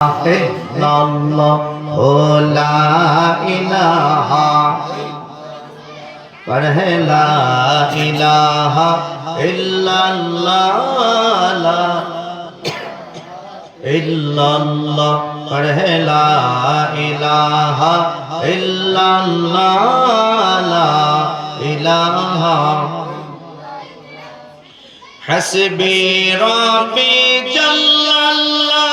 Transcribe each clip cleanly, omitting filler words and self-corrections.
illallah la ilaha पढ़े ला इलाहा इल्लल्लाह ला इल्लल्लाह पढ़े ला इलाहा इल्लल्लाह ला इलाहा हस्बी रब्बी जल्लल्लाह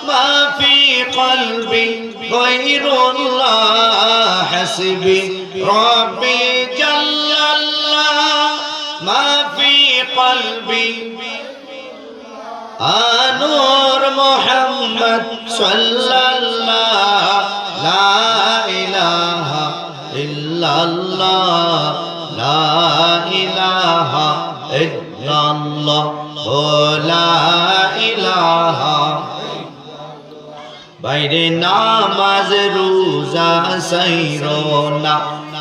मा फी क़ल्बी गैरुल्लाह हस्बी रब्बी जल्लल्लाह मा फी क़ल्बी आनूर मुहम्मद सल्लल्लाह ला इलाहा इल्लल्लाह ला इलाहा इल्लल्लाह ला इलाहा বাইরে নামাজ রোজা সাইরো না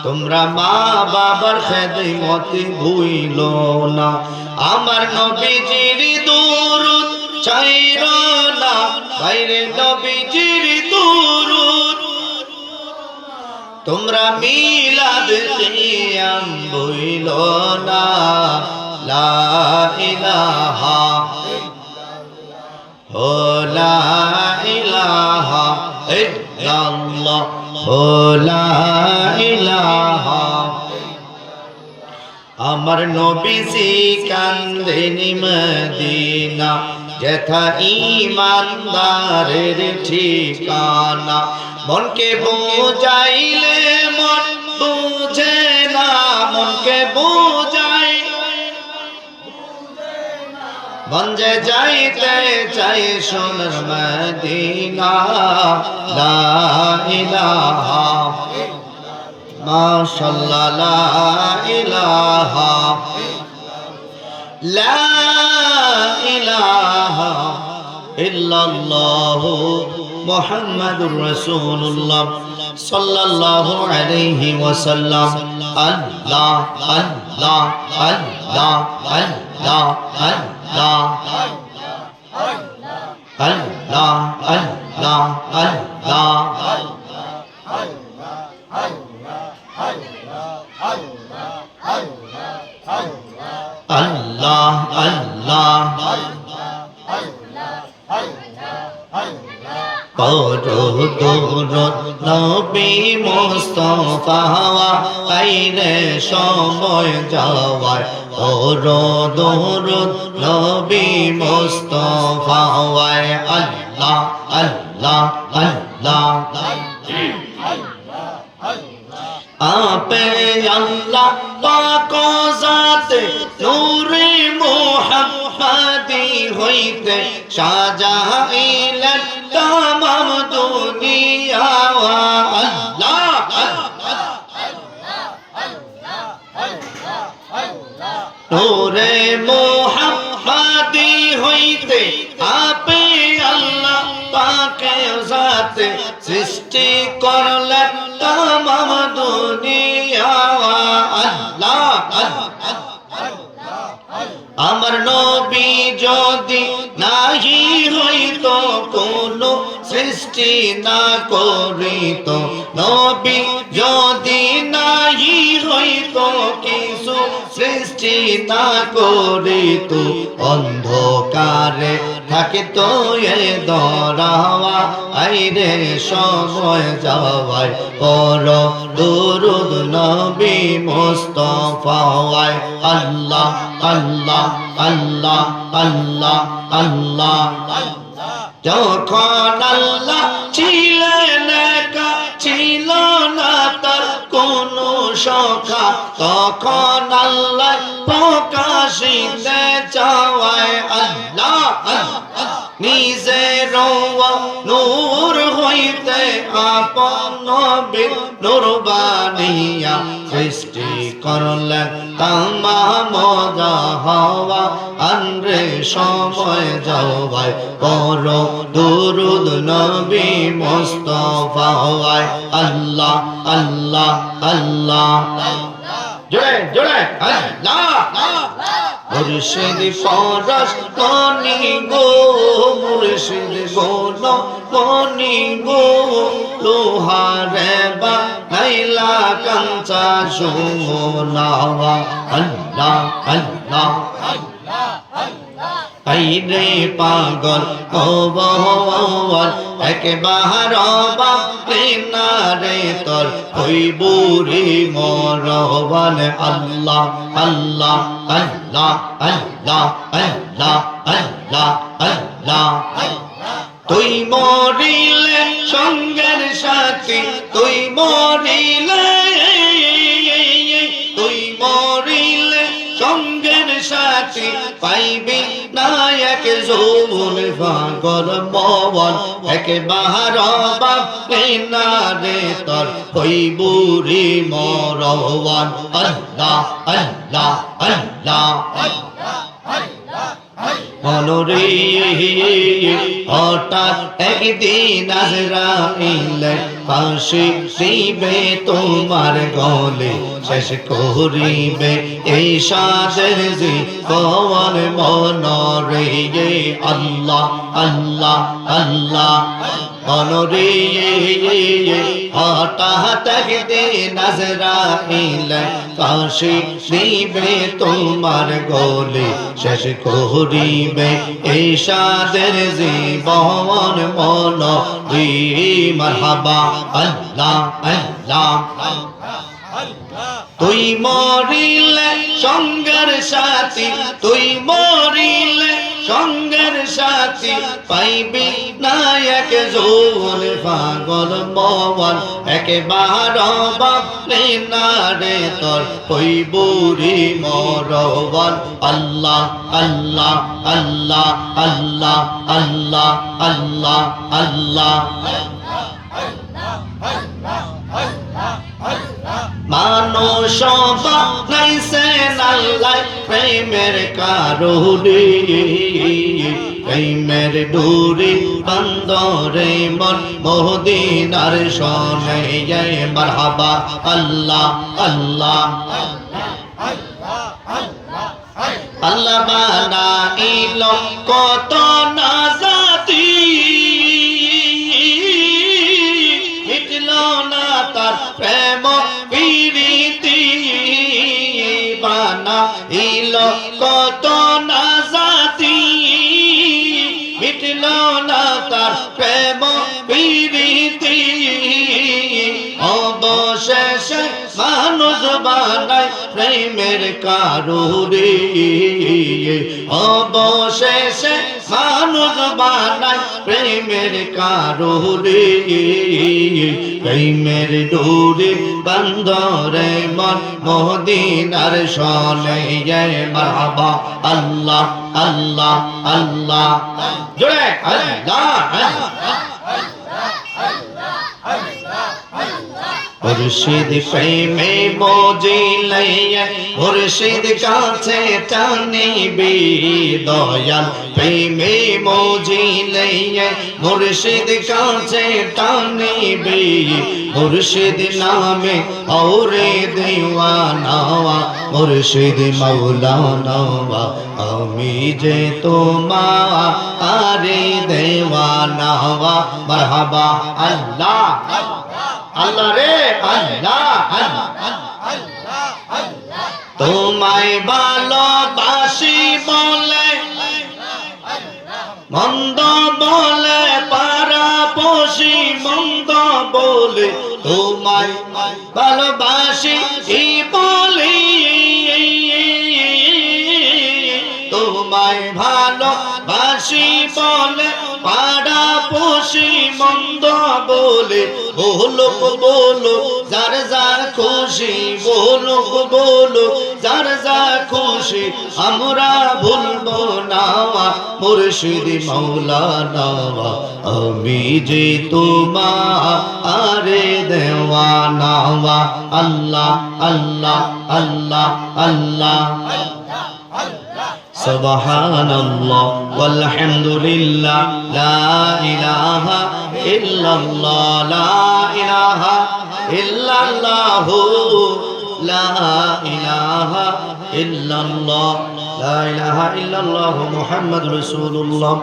তোমরা মা বাবার খেদমত ভুইলো না আমার নবীজির দুরূদ চাইরো না বাইরে নবীজির দুরূদ তোমরা মিলাদ কিয়াম ভুইলো না লা ইলাহা লা ইলাহা ইল্লাল্লাহ লা ইলাহা আমার নবীজি কান্দেন মদিনা যেথা ঈমানদারের ঠিকানা মনকে বুঝাইলে মন বুঝে না মনকে বুঝাই বঞ্জে যাইতে চাই সোনার মদিনা লা ইলাহা মাশাআল্লাহ লা ইলাহা লা ইলাহা ইল্লাল্লাহ মুহাম্মাদুর রাসূলুল্লাহ সাল্লাল্লাহু আলাইহি ওয়াসাল্লাম আল্লাহ আল্লাহ আল্লাহ আল্লাহ আল্লাহ আল্লাহ আল্লাহ আল্লাহ আল্লাহ আল্লাহ দরুদ নবী মুস্তাফা আইলে সময় যাওয়ার দরুদ নবী মুস্তাফা আল্লাহ আল্লাহ আল্লাহ আপে আল্লাহ পাক জাতে নূরে মুহাম্মাদি হইতে সাজাইলেন তামাম দুনিয়া আল্লাহ নূরে মুহাম্মাদি হইতে আপে আল্লাহ পাক জাতে সৃষ্টি করলেন তামাম দুনিয়া আল্লাহ আমার নবী যদি নাহি হইতো কোনো সৃষ্টি না করিত নবী যদি নাহি হইতো কিছু সৃষ্টি না করিত অন্ধকারে থাকিতো এ দরাওয়া আইরে সময় যাওয়ায় পর দুরুদ নবী মুস্তাফা আল্লাহ আল্লাহ আল্লাহ আল্লাহ আল্লাহ যখন আল্লাহ ছিলেন একা ছিল না তার কোনো সখা তখন আল্লাহ প্রকাশিতে চাওয়ায় আল্লাহ নিজের নূর হইতে আপন নবীর নূর বানিয়া সৃষ্টি করলেন তামাম জাহাওয়া আনরে সময় যাওয়ায় পর দুরুদ নবী মুস্তাফা আল্লাহ আল্লাহ আল্লাহ জোরে জোরে আল্লাহ মুর্শিদ পরশ মনি গো মুর্শিদ গোন মনি গো লোহারে বানাইলা কাঞ্চা সোনা আল্লাহ আল্লাহ আইরে পাগল কবর একবার বাপরে না রে তোর হইবুরি মরবান আল্লাহ আল্লাহ আল্লাহ আল্লাহ আল্লাহ আল্লাহ আল্লাহ তুই মরিলে সঙ্গের সাথী তুই মরিলে তুই মরিলে সঙ্গের সাথী পাইবি নায়ক জোন ফাগর মওয়ান একবার বাপরে না রে তোর হইবুরি মরওয়ান আল্লাহ আল্লাহ আল্লাহ মনরে হঠাৎ একদিন আজরাইল ফাঁসি দিবে তোমার গলে শেষ করিবে এই সাদের জীবন মনরে আল্লাহ আল্লাহ আল্লাহ মনরে হঠাৎ একদিন আজরাইল ফাঁসি দিবে তোমার গলে শেষ করিবে এই সাদের জীবন মন মারহাবা আল্লাহ আল্লাহ তুই মরিলে সঙ্গের সাথী তুই মরিলে সঙ্গের সাথী পাইবি নায়ক জোন পাগল মওয়ান একবার বাপরে না রে তোর হইবুরি মরওয়ান আল্লাহ আল্লাহ আল্লাহ আল্লাহ আল্লাহ আল্লাহ আল্লাহ মানুষ বানাইছে আল্লাহ প্রেমের কারণে প্রেমের ডোরে বন্দরে মন মদিনার শোনে মারহাবা আল্লাহ আল্লাহ আল্লাহ বানাইল কত না জাতি মিটল না তার প্রেম প্রীতি বানাইল কত না জাতি মিটল না তার প্রেম প্রীতি অবশেষে মানুষ বানায় প্রেমের কারণে অবশেষে মানুষ বানায় প্রেমের কারণে প্রেমের ডোরে বন্দরে মন মদিনার শোনে মারহাবা আল্লাহ আল্লাহ আল্লাহ জোরে আল্লাহ মুর্শিদ প্রেমে মজিলে মুর্শিদ কাছে টানিবি দয়াল প্রেমে মজিলে মুর্শিদ কাছে টানিবি মুর্শিদ নামে ওরে দিওয়ানা মুর্শিদ মাওলানা আমি যে তোমারে দেওয়ানা মারহাবা আল্লাহ আল্লাহ রে আল্লাহ তোমায় ভালোবাসি বলে মন্দ বলে পারাপোষি মন্দ বলে তোমায় ভালোবাসি বলি তোমায় ভালোবাসি বলে পারাপোষি মন্দ বলে বলো বলো যার যার খুশি বলো বলো যার যার খুশি আমরা ভুলবো না মুর্শিদ মাওলানা আমি যে তোমারে দেওয়ানা আল্লাহ আল্লাহ আল্লাহ আল্লাহ সুবহানাল্লাহ ওয়ালহামদুলিল্লাহ লা ইলাহা ইল্লাল্লাহ লা ইলাহা ইল্লাল্লাহ লা ইলাহা ইল্লাল্লাহ লা ইলাহা ইল্লাল্লাহ মুহাম্মাদুর রাসূলুল্লাহ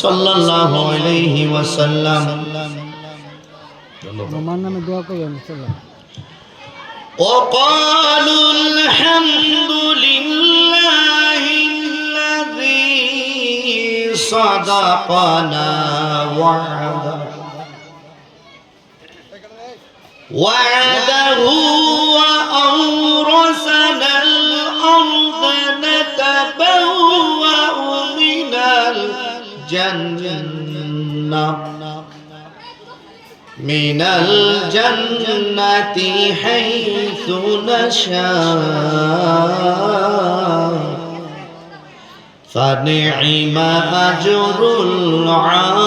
সাল্লাল্লাহু আলাইহি ওয়াসাল্লাম। আমার নামে দোয়া করেন। وقالوا الحمد لله الذي صدقنا وعده وأورثنا الأرض نتبوأ من الجنة حيث نشاء فنعم أجر العاملين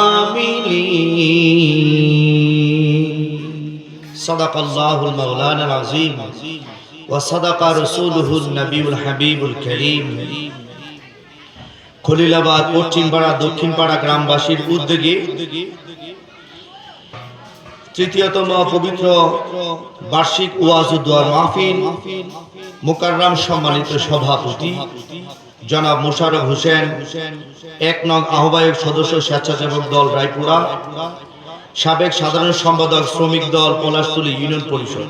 صدق الله المولانا العظيم وصدق رسوله النبي الحبيب الكريم। খলিলাবাদ পশ্চিমপাড়া দক্ষিণপাড়া গ্রামবাসীর উদ্যোগে তৃতীয়তম পবিত্র বার্ষিক ওয়াজ ও দোয়ার মাহফিল মুকাররম সম্মানিত সভাপতি জনাব মোশাররফ হোসেন, ১ নং আহ্বায়ক সদস্য স্বেচ্ছাসেবক দল রায়পুরা, সাবেক সাধারণ সম্পাদক শ্রমিক দল পলাশতলী ইউনিয়ন পরিষদ,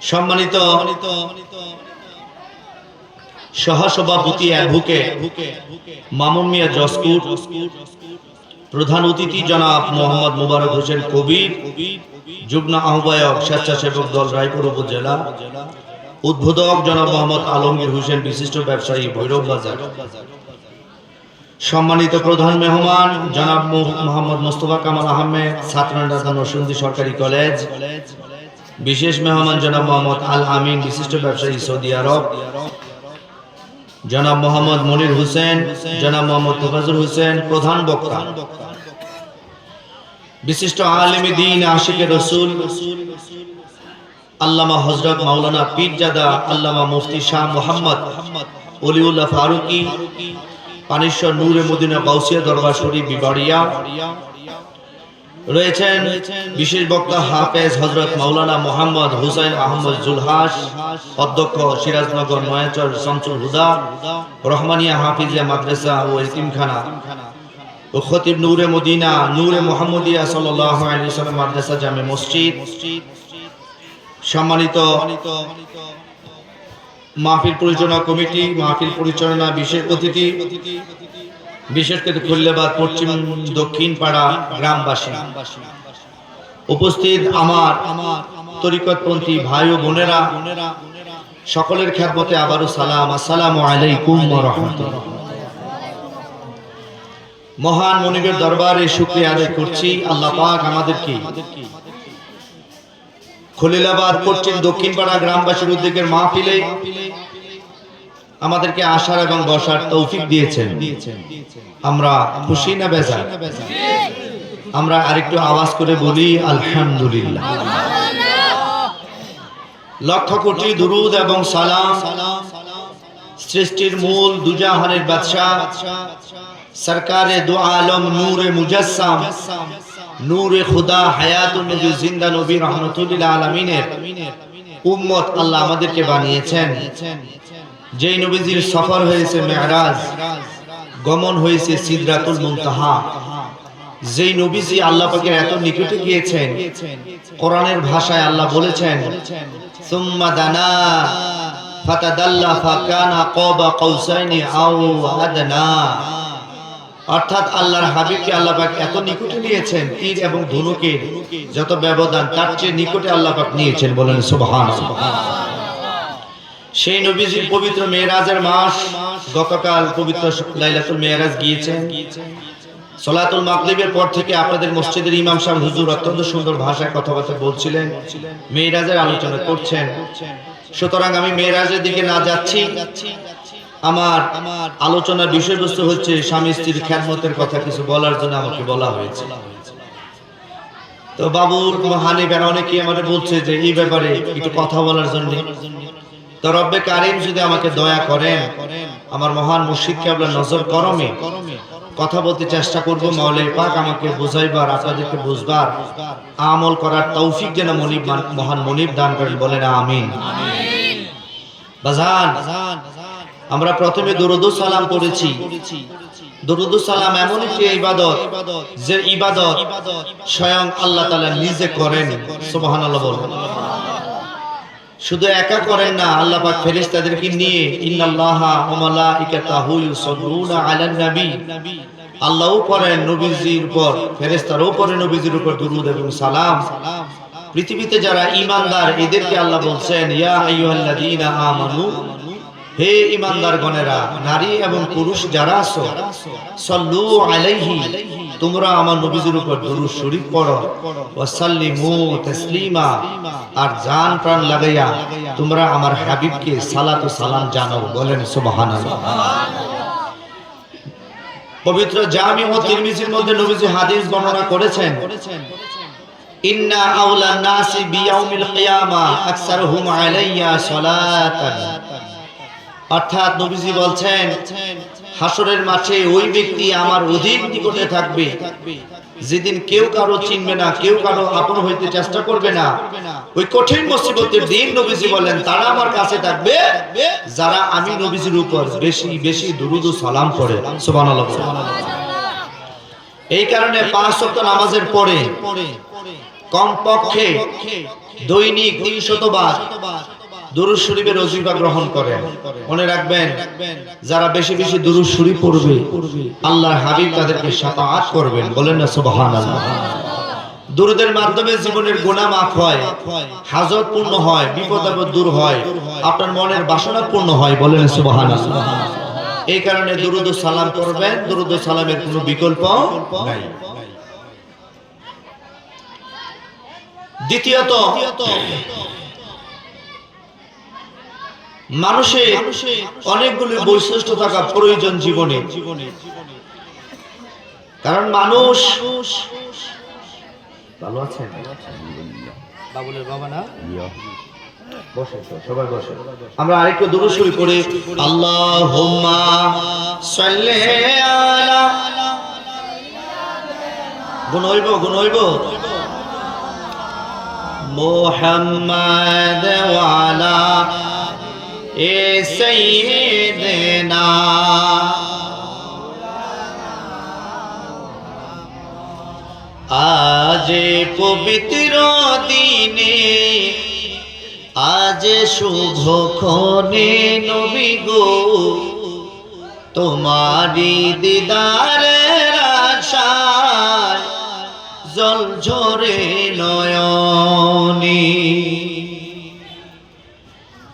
সম্মানিত সহসভাপতি অ্যাডভোকেট মামুন মিয়া জসকুর, প্রধান অতিথি জনাব মোহাম্মদ মোবারক হোসেন কবির, যুগ্ম আহ্বায়ক স্বেচ্ছাসেবক দল রায়পুর উপজেলা, উদ্বোধক জনাব মোহাম্মদ আলমগীর হোসেন, বিশিষ্ট ব্যবসায়ী ভৈরব বাজার, সম্মানিত প্রধান মেহমান জনাব মোহাম্মদ মোস্তফা কামাল আহমেদ, ছাত্রনেতা নরসিংদী সরকারি কলেজ, বিশেষ মেহমান জনাব মোহাম্মদ আল আমিন, বিশিষ্ট ব্যবসায়ী সৌদি আরব, জনাব মোহাম্মদ মনির হোসেন, জনাব মোহাম্মদ তোফাজুল হোসেন, প্রধান বক্তা বিশিষ্ট আলেমে দ্বীন আশিকে রসুল আল্লামা হযরত মাওলানা পীরজাদা আল্লামা মুফতি শাহ মুহাম্মদ ওলিউল্লাহ ফারুকী, পানিশ্বর নূরে মদিনা গাউসিয়া দরবার শরীফ বিবাড়িয়া। রয়েছেন বিশেষ বক্তা হাফেজ হযরত মাওলানা মোহাম্মদ হুসাইন আহমদ জুলহাস, অধ্যক্ষ সিরাজনগর নয়াচর শামসুল হুদা রহমানিয়া হাফিজিয়া মাদ্রাসা ও এতিমখানা ও খতিব নূরে মদিনা নূরে মুহাম্মদিয়া সাল্লাল্লাহু আলাইহি ওয়াসাল্লাম মাদ্রাসা জামে মসজিদ, সম্মানিত মাহফিল পরিচালনা কমিটি, মাহফিল পরিচালনা বিশেষ অতিথি, বিশেষ করে খলিলাবাদ পশ্চিম দক্ষিণ পাড়া গ্রামবাসী, উপস্থিত আমার তরিকতপন্থী ভাই ও বোনেরা, সকলের খেদমতে আবারও সালাম, আসসালামু আলাইকুম ওয়া রাহমাতুল্লাহ। মহান মনিবের দরবারে শুকরিয়া আদায় করছি আল্লাহ পাক আমাদেরকে খলিলাবাদ পশ্চিম দক্ষিণ পাড়া গ্রামবাসীর উদ্যোগের মাহফিলে আমাদেরকে আসার এবং বসার তৌফিক দিয়েছেন। আমরা খুশি না বেজার? আমরা আরেকটু আওয়াজ করে বলি আলহামদুলিল্লাহ। লক্ষ কোটি দুরুদ এবং সালাম সৃষ্টির মূল দুজাহানের বাদশা সরকারে দু আলম নূরে মুজাসসাম নূরে খুদা হায়াতুন নবী জিন্দা নবী রাহমাতুল লিল আলামিনের উম্মত আল্লাহ আমাদেরকে বানিয়েছেন। যেই নবীজির সফর হয়েছে মেরাজ, গমন হয়েছে সিদরাতুল মুনতাহা, যেই নবীজি আল্লাহ পাকের এত নিকটে গিয়েছেন, কোরআনের ভাষায় আল্লাহ বলেছেন সুম্মা দানা ফাতাদাল্লা ফাকানা কাবা কাউসাইনি আও আদনা, অর্থাৎ আল্লাহর হাবিবকে আল্লাহ পাক এত নিকটে নিয়েছেন, তীর এবং ধনুকের যত ব্যবধান তার চেয়ে নিকটে আল্লাহ পাক নিয়েছেন, বলেন সুবহানাল্লাহ। সেই নবীজির পবিত্র মেরাজের মাস গতকাল পবিত্র লাইলাতুল মেরাজ গিয়েছেন। সালাতুল মাগরিবের পর থেকে আপনাদের মসজিদের ইমাম সাহেব হুজুর অত্যন্ত সুন্দর ভাষায় কথাবার্তা বলছিলেন, মেরাজের আলোচনা করছেন। সুতরাং আমি মেরাজের দিকে না যাচ্ছি, আমার আলোচনার বিষয়বস্তু হচ্ছে স্বামী স্ত্রীর খেদমতের কথা কিছু বলার জন্য আমাকে বলা হয়েছে। তো বাবুর হানিফের অনেকেই আমাকে বলছে যে এই ব্যাপারে একটু কথা বলার জন্য। তো রব্বে কারিম যদি আমাকে দয়া করেন, আমার মহান মুর্শিদ কেবলা নজর করমে কথা বলতে চেষ্টা করব, মাওলাই পাক আমাকে বুঝাইবার, আপনাদেরকে বুঝবার, আমল করার তৌফিক যেন মহান মনিব দান করেন, বলেন আমিন। বাজান, আমরা প্রথমে দুরূদ ও সালাম পড়েছি। দুরূদ ও সালাম এমন একটি ইবাদত, যে ইবাদত স্বয়ং আল্লাহ তাআলা নিজে করেন। সুবহানাল্লাহ বলুন। শুধু একা করেন না, আল্লাহ পাক ফেরেশতাদেরকে নিয়ে ইন্নাল্লাহা ওয়া মালাইকাতাহু ইউসাল্লুনা আলান নবী, আল্লাহও পড়েন নবীজির উপর, ফেরেশতারাও পড়েন নবীজির উপর দুরূদ এবং সালাম। পৃথিবীতে যারা ঈমানদার এদেরকে আল্লাহ বলছেন ইয়া আইয়ুহাল্লাযীনা আমানু, হে ঈমানদারগণেরা, নারী এবং পুরুষ যারা আছো, সাল্লু আলাইহি, তোমরা আমার নবীজির উপর দুরূদ শরীফ পড়ো, ওয়া সাল্লিমু তাসলিমা, আর জান প্রাণ লাগাইয়া তোমরা আমার হাবিবকে সালাত ও সালাম জানাও। বলেন সুবহানাল্লাহ। পবিত্র জামি ও তিরমিজির মধ্যে নবীজি হাদিস বর্ণনা করেছেন, ইন্না আওলান নাসি বিয়াউমিল কিয়ামা আকসারুহুম আলাইয়া সালাতান, অর্থাৎ নবীজি বলছেন হাসরের মাঠে ওই ব্যক্তি আমার অধিক নিকটে থাকবে যেদিন কেউ কারো চিনবে না, কেউ কারো আপন হইতে চেষ্টা করবে না। ওই কঠিন মুসিবতের দিন নবীজি বলেন তারা আমার কাছে থাকবে যারা আমি নবীজির উপর বেশি বেশি দুরূদ ও সালাম পড়ে। সুবহানাল্লাহ। এই কারণে 5 ওয়াক্ত নামাজের পরে কমপক্ষে দৈনিক 300 বার দুরূদ শরীফের ওজিফা গ্রহণ করেন। মনে রাখবেন, যারা বেশি বেশি দুরূদ শরীফ পড়বে আল্লাহর হাবিব তাদেরকে শাফাআত করবেন। বলেন না সুবহানাল্লাহ। দুরূদের মাধ্যমে জীবনের গুনাহ মাফ হয়, হাজত পূর্ণ হয়, বিপদ আপদ দূর হয়, আপনার মনের বাসনা পূর্ণ হয়। বলেন সুবহানাল্লাহ। এই কারণে দুরূদ ও সালাম পড়বেন, দুরূদ ও সালামের কোনো বিকল্প নাই। দ্বিতীয়ত, মানুষের অনেকগুলো বৈশিষ্ট্য থাকা প্রয়োজন জীবনে। কারণ মানুষ ভালো আছেন? বাবুলের বাবা না? বসে সবাই বসে। আমরা আরেকটু দুরূদ শরীফ পড়ি। আল্লাহুম্মা সাল্লি আলা, গুণ হইব মুহাম্মাদ ওয়া আলা এ সাইয়্যিদিনা, আজ পবিত্র দিনে, আজ শুভক্ষণে নবী গো, তোমারি দিদারের আশায় জল ঝরে নয়নে,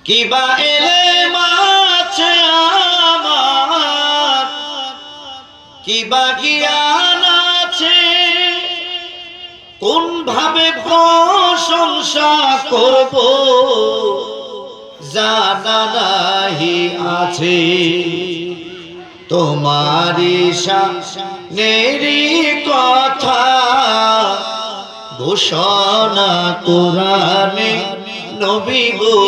কিবা এলেম আছে আমার, কিবা জ্ঞান আছে, কোন ভাবে প্রশংসা করব জানা নাহি আছে, তোমারি শানেরই কথা ঘোষণা কোরআনে নবী গো,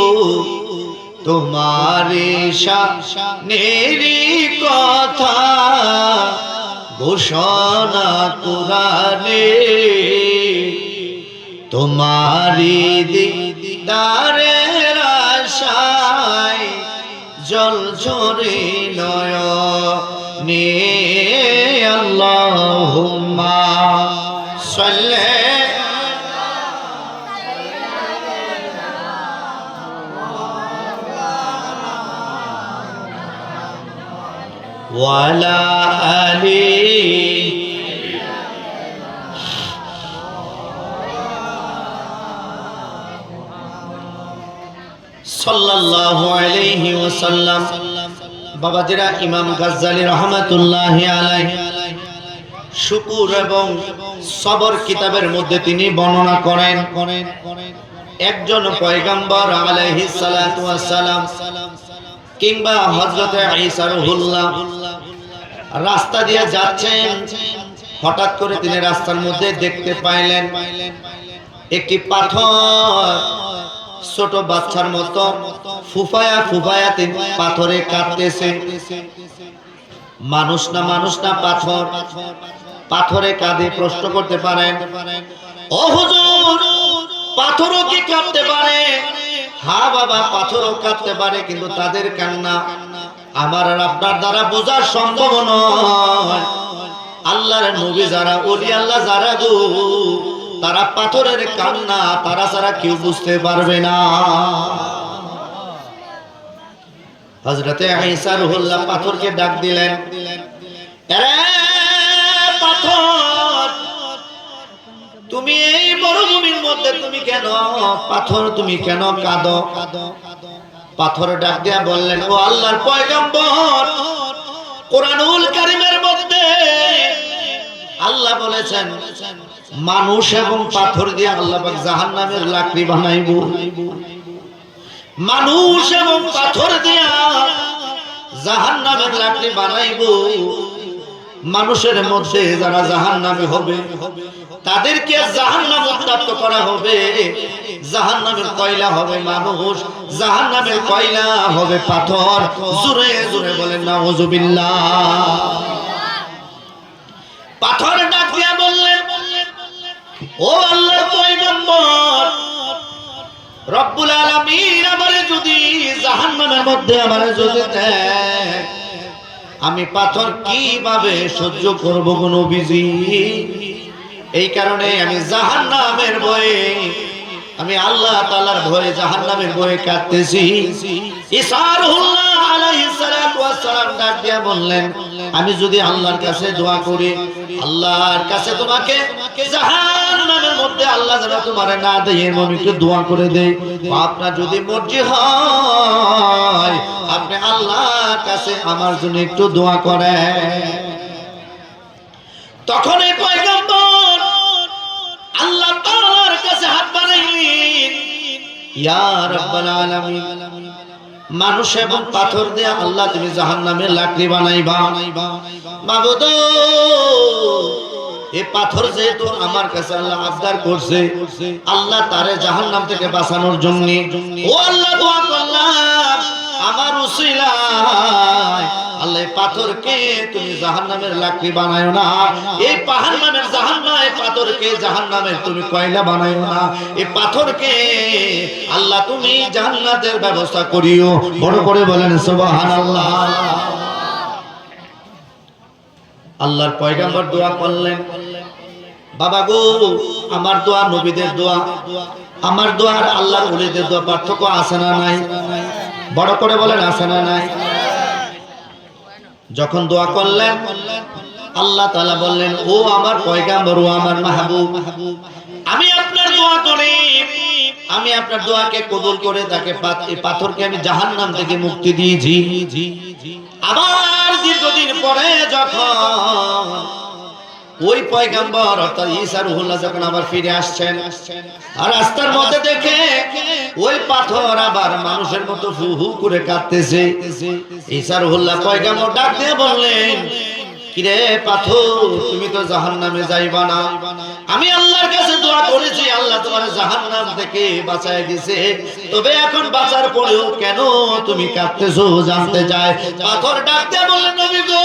তোমারি শানেরই কথা ঘোষণা কোরআনে, তোমারি দিদারের আশায় জল ঝরে নয়নে। আল্লাহুম্মা সাল্লি ওয়ালা আলি সাল্লাল্লাহু আলাইহি ওয়াসাল্লাম। বাবাজিরা, ইমাম গাজ্জালী রাহমাতুল্লাহি আলাইহি শুকুর এবং সবর কিতাবের মধ্যে তিনি বর্ণনা করেন, একজন পয়গম্বর আলাইহিস সালাতু ওয়াস সালাম কিংবা হযরত ঈসা রুহুল্লাহ রাস্তা দিয়ে যাচ্ছেন, হঠাৎ করে তিনি রাস্তার মধ্যে দেখতে পাইলেন একটি পাথর ছোট বাচ্চার মতো ফুফায়া ফুফায়া পাথরে কাঁদতেছে। মানুষ না পাথর, পাথরে কাঁদে। প্রশ্ন করতে পারেন, ও হুজুর, পাথরও কি কাঁদতে পারে? হ্যাঁ বাবা, পাথরও কাঁদতে পারে, কিন্তু তাদের কান্না আমার আর আপনার দ্বারা বোঝা সম্ভব নয়। আল্লাহর নবী যারা, ওলি আল্লাহ যারা গো, তারা পাথরের কান্না তারা ছাড়া কেউ বুঝতে পারবে না। হযরতে ঈসা রূহুল্লাহ পাথরকে ডাক দিলেন, আরে পাথর, তুমি এই মরুভূমির মধ্যে তুমি কেন, পাথর তুমি কেন কাঁদো? পাথর ডাক দিয়া বললেন, ও আল্লাহর পয়গম্বর, কোরআনুল কারীমের মধ্যে আল্লাহ বলেছেন মানুষ এবং পাথর দিয়ে আল্লাহ পাক জাহান্নামের লাকড়ি বানাইবো। মানুষ এবং পাথর দিয়া জাহান্নামের লাকড়ি বানাইবো। মানুষের মধ্যে যারা জাহান্নামী হবে তাদেরকে জাহান্নাম উত্তপ্ত করা হবে। জাহান্নামের কয়লা হবে মানুষ, জাহান্নামের কয়লা হবে পাথর। জোরে জোরে বলেন নাউযুবিল্লাহ। পাথর ডাক দিয়া বললেন, ও আল্লাহর পয়গম্বর, রব্বুল আলামিন আমারে যদি জাহান্নামের মধ্যে আমারে যদি দেয়, আমি পাথর কিভাবে সহ্য করব গো নবীজি? এই কারণে আমি জাহান্নামের ভয়ে, আমি আল্লাহ তাআলার ভয়ে জাহান্নামের ভয়ে কাঁদতেছি। ঈসা রূহুল্লাহ আলাইহিস সালাতু ওয়াস সালাম ডাক দিয়া বললেন, আমি যদি আল্লাহর কাছে দোয়া করি, আল্লাহর কাছে তোমাকে জাহান্নামের মধ্যে আল্লাহ যেন তোমারে না দেয়, আমি একটু দোয়া করে দেই। আপনার যদি মর্জি হয় আপনি আল্লাহর কাছে আমার জন্য একটু দোয়া করেন। তখন এই পয়গম্বর আল্লাহ তাআলার কাছে হাত বাড়াইলেন, ইয়া রাব্বাল আলামিন, মানুষ এবং পাথর দিয়ে আল্লাহ তুমি জাহান্নামের লাকড়ি বানাইবা। মাবুদ, এই পাথর যেহেতু আমার কাছে আল্লাহ আবদার করছে, আল্লাহ তারে জাহান্নাম থেকে বাঁচানোর জন্য ও আল্লাহ দোয়া করলাম আমার উসিলায় আল্লাহ পাথরকে তুমি জাহান্নামের লাকড়ি বানায়ো না। এই পাহাড় নামের জাহান্নাম, এই পাথরকে জাহান্নামের তুমি কয়লা বানায়ো না। এই পাথরকে আল্লাহ তুমি জান্নাতের ব্যবস্থা করিও। বড় করে বলেন সুবহানাল্লাহ। আল্লাহর পয়গম্বর দোয়া করলেন, বাবা গো, আমার দোয়া নবীদের দোয়া, আমার দোয়া আর আল্লাহর ওলিদের দোয়া পার্থক্য আছে না নাই? বড় করে বলেন আছে না নাই? যখন দোয়া করলেন আল্লাহ তাআলা বললেন, ও আমার পয়গম্বর, ও আমার মাহবুব, আমি আপনার দোয়া করি, আমি আপনার দোয়াকে কবুল করে তাকে পাথরকে আমি জাহান্নাম থেকে মুক্তি দিয়েছি। আবার দীর্ঘদিন পরে যখন ওই পয়গম্বর অর্থাৎ ঈসা রূহুল্লাহ যখন আবার ফিরে আসছেন, আর রাস্তার মধ্যে দেখে ওই পাথর আবার মানুষের মতো হু হু করে কাঁদতেছে। ঈসা রূহুল্লাহ পয়গম্বর ডাক দিয়ে বললেন, কিরে পাথর, তুমি তো জাহান্নামে যাইবা না। আমি আল্লাহর কাছে দোয়া করেছি, আল্লাহ তোমার জাহান্নাম থেকে বাঁচায় দিয়েছে, তবে এখন বাঁচার পরেও কেন তুমি কাঁদতেছো জানতে চাই। পাথর ডাক দিয়ে বললেন, নবী গো,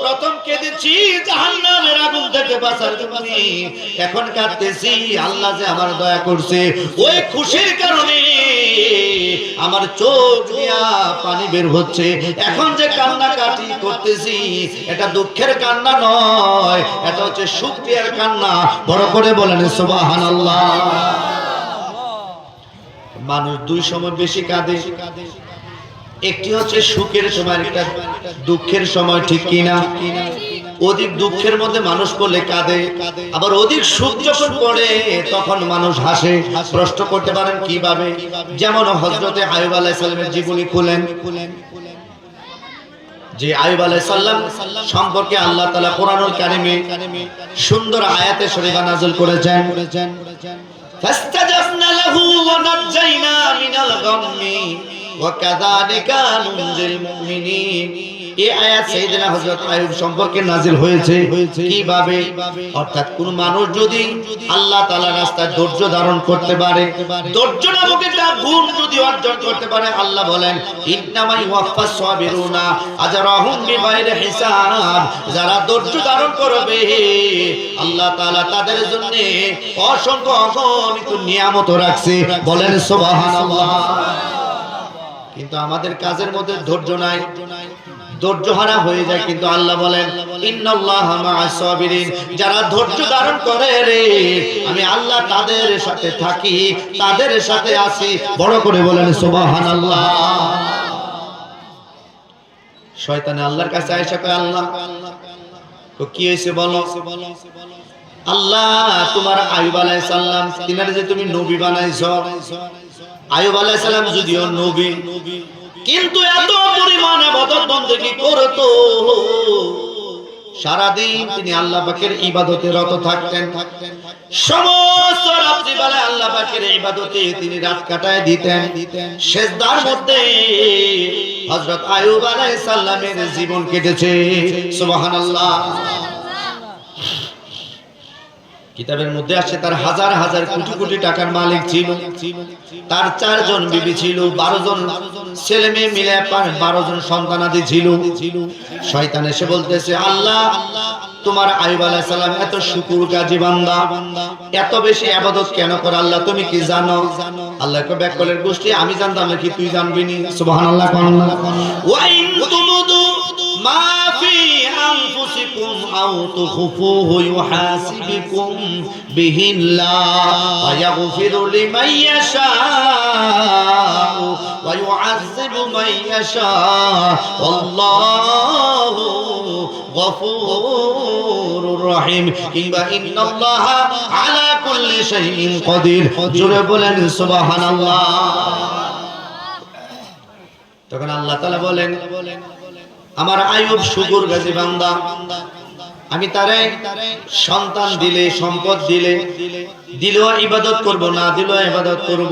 প্রথম কেঁদেছি জাহান্নামের আগুন থেকে বাঁচার জন্য, এখন কাঁদতেছি আল্লাহ যে আমার দয়া করছে, ওই খুশির কারণে আমার চোখ দিয়া পানি বের হচ্ছে। এখন যে কান্নাকাটি করতেছি এটা দুঃখের কান্না নয়, এটা হচ্ছে শুকরিয়ার কান্না। বড় করে বলেন সুবহানাল্লাহ। মানুষ দুই সময় বেশি কাঁদে, একটি হচ্ছে সুখের সময়, একটা দুঃখের সময়, ঠিক কিনা? অধিক দুঃখের মধ্যে মানুষ পড়লে কাঁদে, আবার অধিক সুখ যখন পড়ে তখন মানুষ হাসে। প্রশ্ন করতে পারেন কিভাবে? যেমন হযরতে আইয়ুব আলাইহিস সালামের জীবনী খুলেন, যে আইয়ুব আলাইহিস সালাম সম্পর্কে আল্লাহ তাআলা কোরআনুল কারীমে সুন্দর আয়াতে শরীফা নাযিল করেছেন। ফাস্তাজাবনা লাহু ওয়া নাজ্জাইনা মিনাল গাম্মি ওয়া কাযালিকা নুনজিল মুমিনিন। এই আয়াত সাইয়েদনা হযরত আইয়ুব সম্পর্কে নাযিল হয়েছে। কিভাবে? অর্থাৎ কোন মানুষ যদি আল্লাহ তাআলার রাস্তায় ধৈর্য ধারণ করতে পারে, ধৈর্য নামক একটা গুণ যদি অর্জন করতে পারে, আল্লাহ বলেন ইন্নামা ইউওয়াফাস সাবিরুনা আজরাহুম বিগাইরি হিসাব। যারা ধৈর্য ধারণ করবে আল্লাহ তাআলা তাদের জন্য অসংখ্য অগণিত নিয়ামত রাখছে। বলেন সুবহানাল্লাহ। কিন্তু আমাদের কাজের মধ্যে ধৈর্য নাই, ধৈর্যহারা হয়ে যায়। কিন্তু আল্লাহ বলেন ইন্নাল্লাহা মা'আস সাবিরিন, যারা ধৈর্য ধারণ করে রে আমি আল্লাহ তাদের সাথে থাকি, তাদের সাথে আছি। বড় করে বলেন সুবহানাল্লাহ। শয়তান আল্লাহর কাছে আয়েশা কয় আল্লাহ তো কি হয়েছে বলো। আল্লাহ তোমার আইয়ুব আলাইহিস সালাম তিনারে যে তুমি নবী বানাইছো, আইয়ুব আলাইহিস সালাম যদিও নবী কিন্তু এত পরিমাণ ইবাদত বندگی করতো, সারাদিন তিনি আল্লাহ পাকের ইবাদতে রত থাকতেন। সমস্ত রাত্রিবেলা আল্লাহ পাকের ইবাদতে তিনি রাত কাটায় দিতেন। সিজদার মধ্যে হযরত আইয়ুব আলাইহিস সালামের জীবন কেটেছে। সুবহানাল্লাহ। কিতাবের মধ্যে আসে তার হাজার হাজার কোটি কোটি টাকার মালিক ছিল, তার 4 জন বিবি ছিল, 12 জন ছেলে মেয়ে মিলে 12 জন সন্তানাদি ছিল। শয়তান এসে বলতেছে আল্লাহ তোমার আইয়ুব আলাইহিস সালাম এত শুকরগাজি বান্দা, এত বেশি ইবাদত কেন করে আল্লাহ তুমি কি জানো? আল্লাহকে ব্যাকলের গোষ্ঠী আমি জানতাম না কি তুই জানবি নি? সুবহানাল্লাহ। ওয়া ইন তুমুদু মা ফি আনফুসিকুম আও তুখফুহু ইউহাসিবুকুম বিহিল্লাহ ওয়া ইয়াগফিরু লিমান ইয়াশাউ ওয়া ইউআযযিবু মান ইয়াশাউ আল্লাহু গফুরুর রহিম। কিংবা ইন্নাল্লাহা আলা কুল্লি শাইইন কাদির। জোরে বলেন সুবহানাল্লাহ। তখন আল্লাহ তাআলা বলেন আমার আইয়ুব শুকরগাজি বান্দা, আমি তারে সন্তান দিলে সম্পদ দিলে দিলেও ইবাদত করব, না দিলেও ইবাদত করব।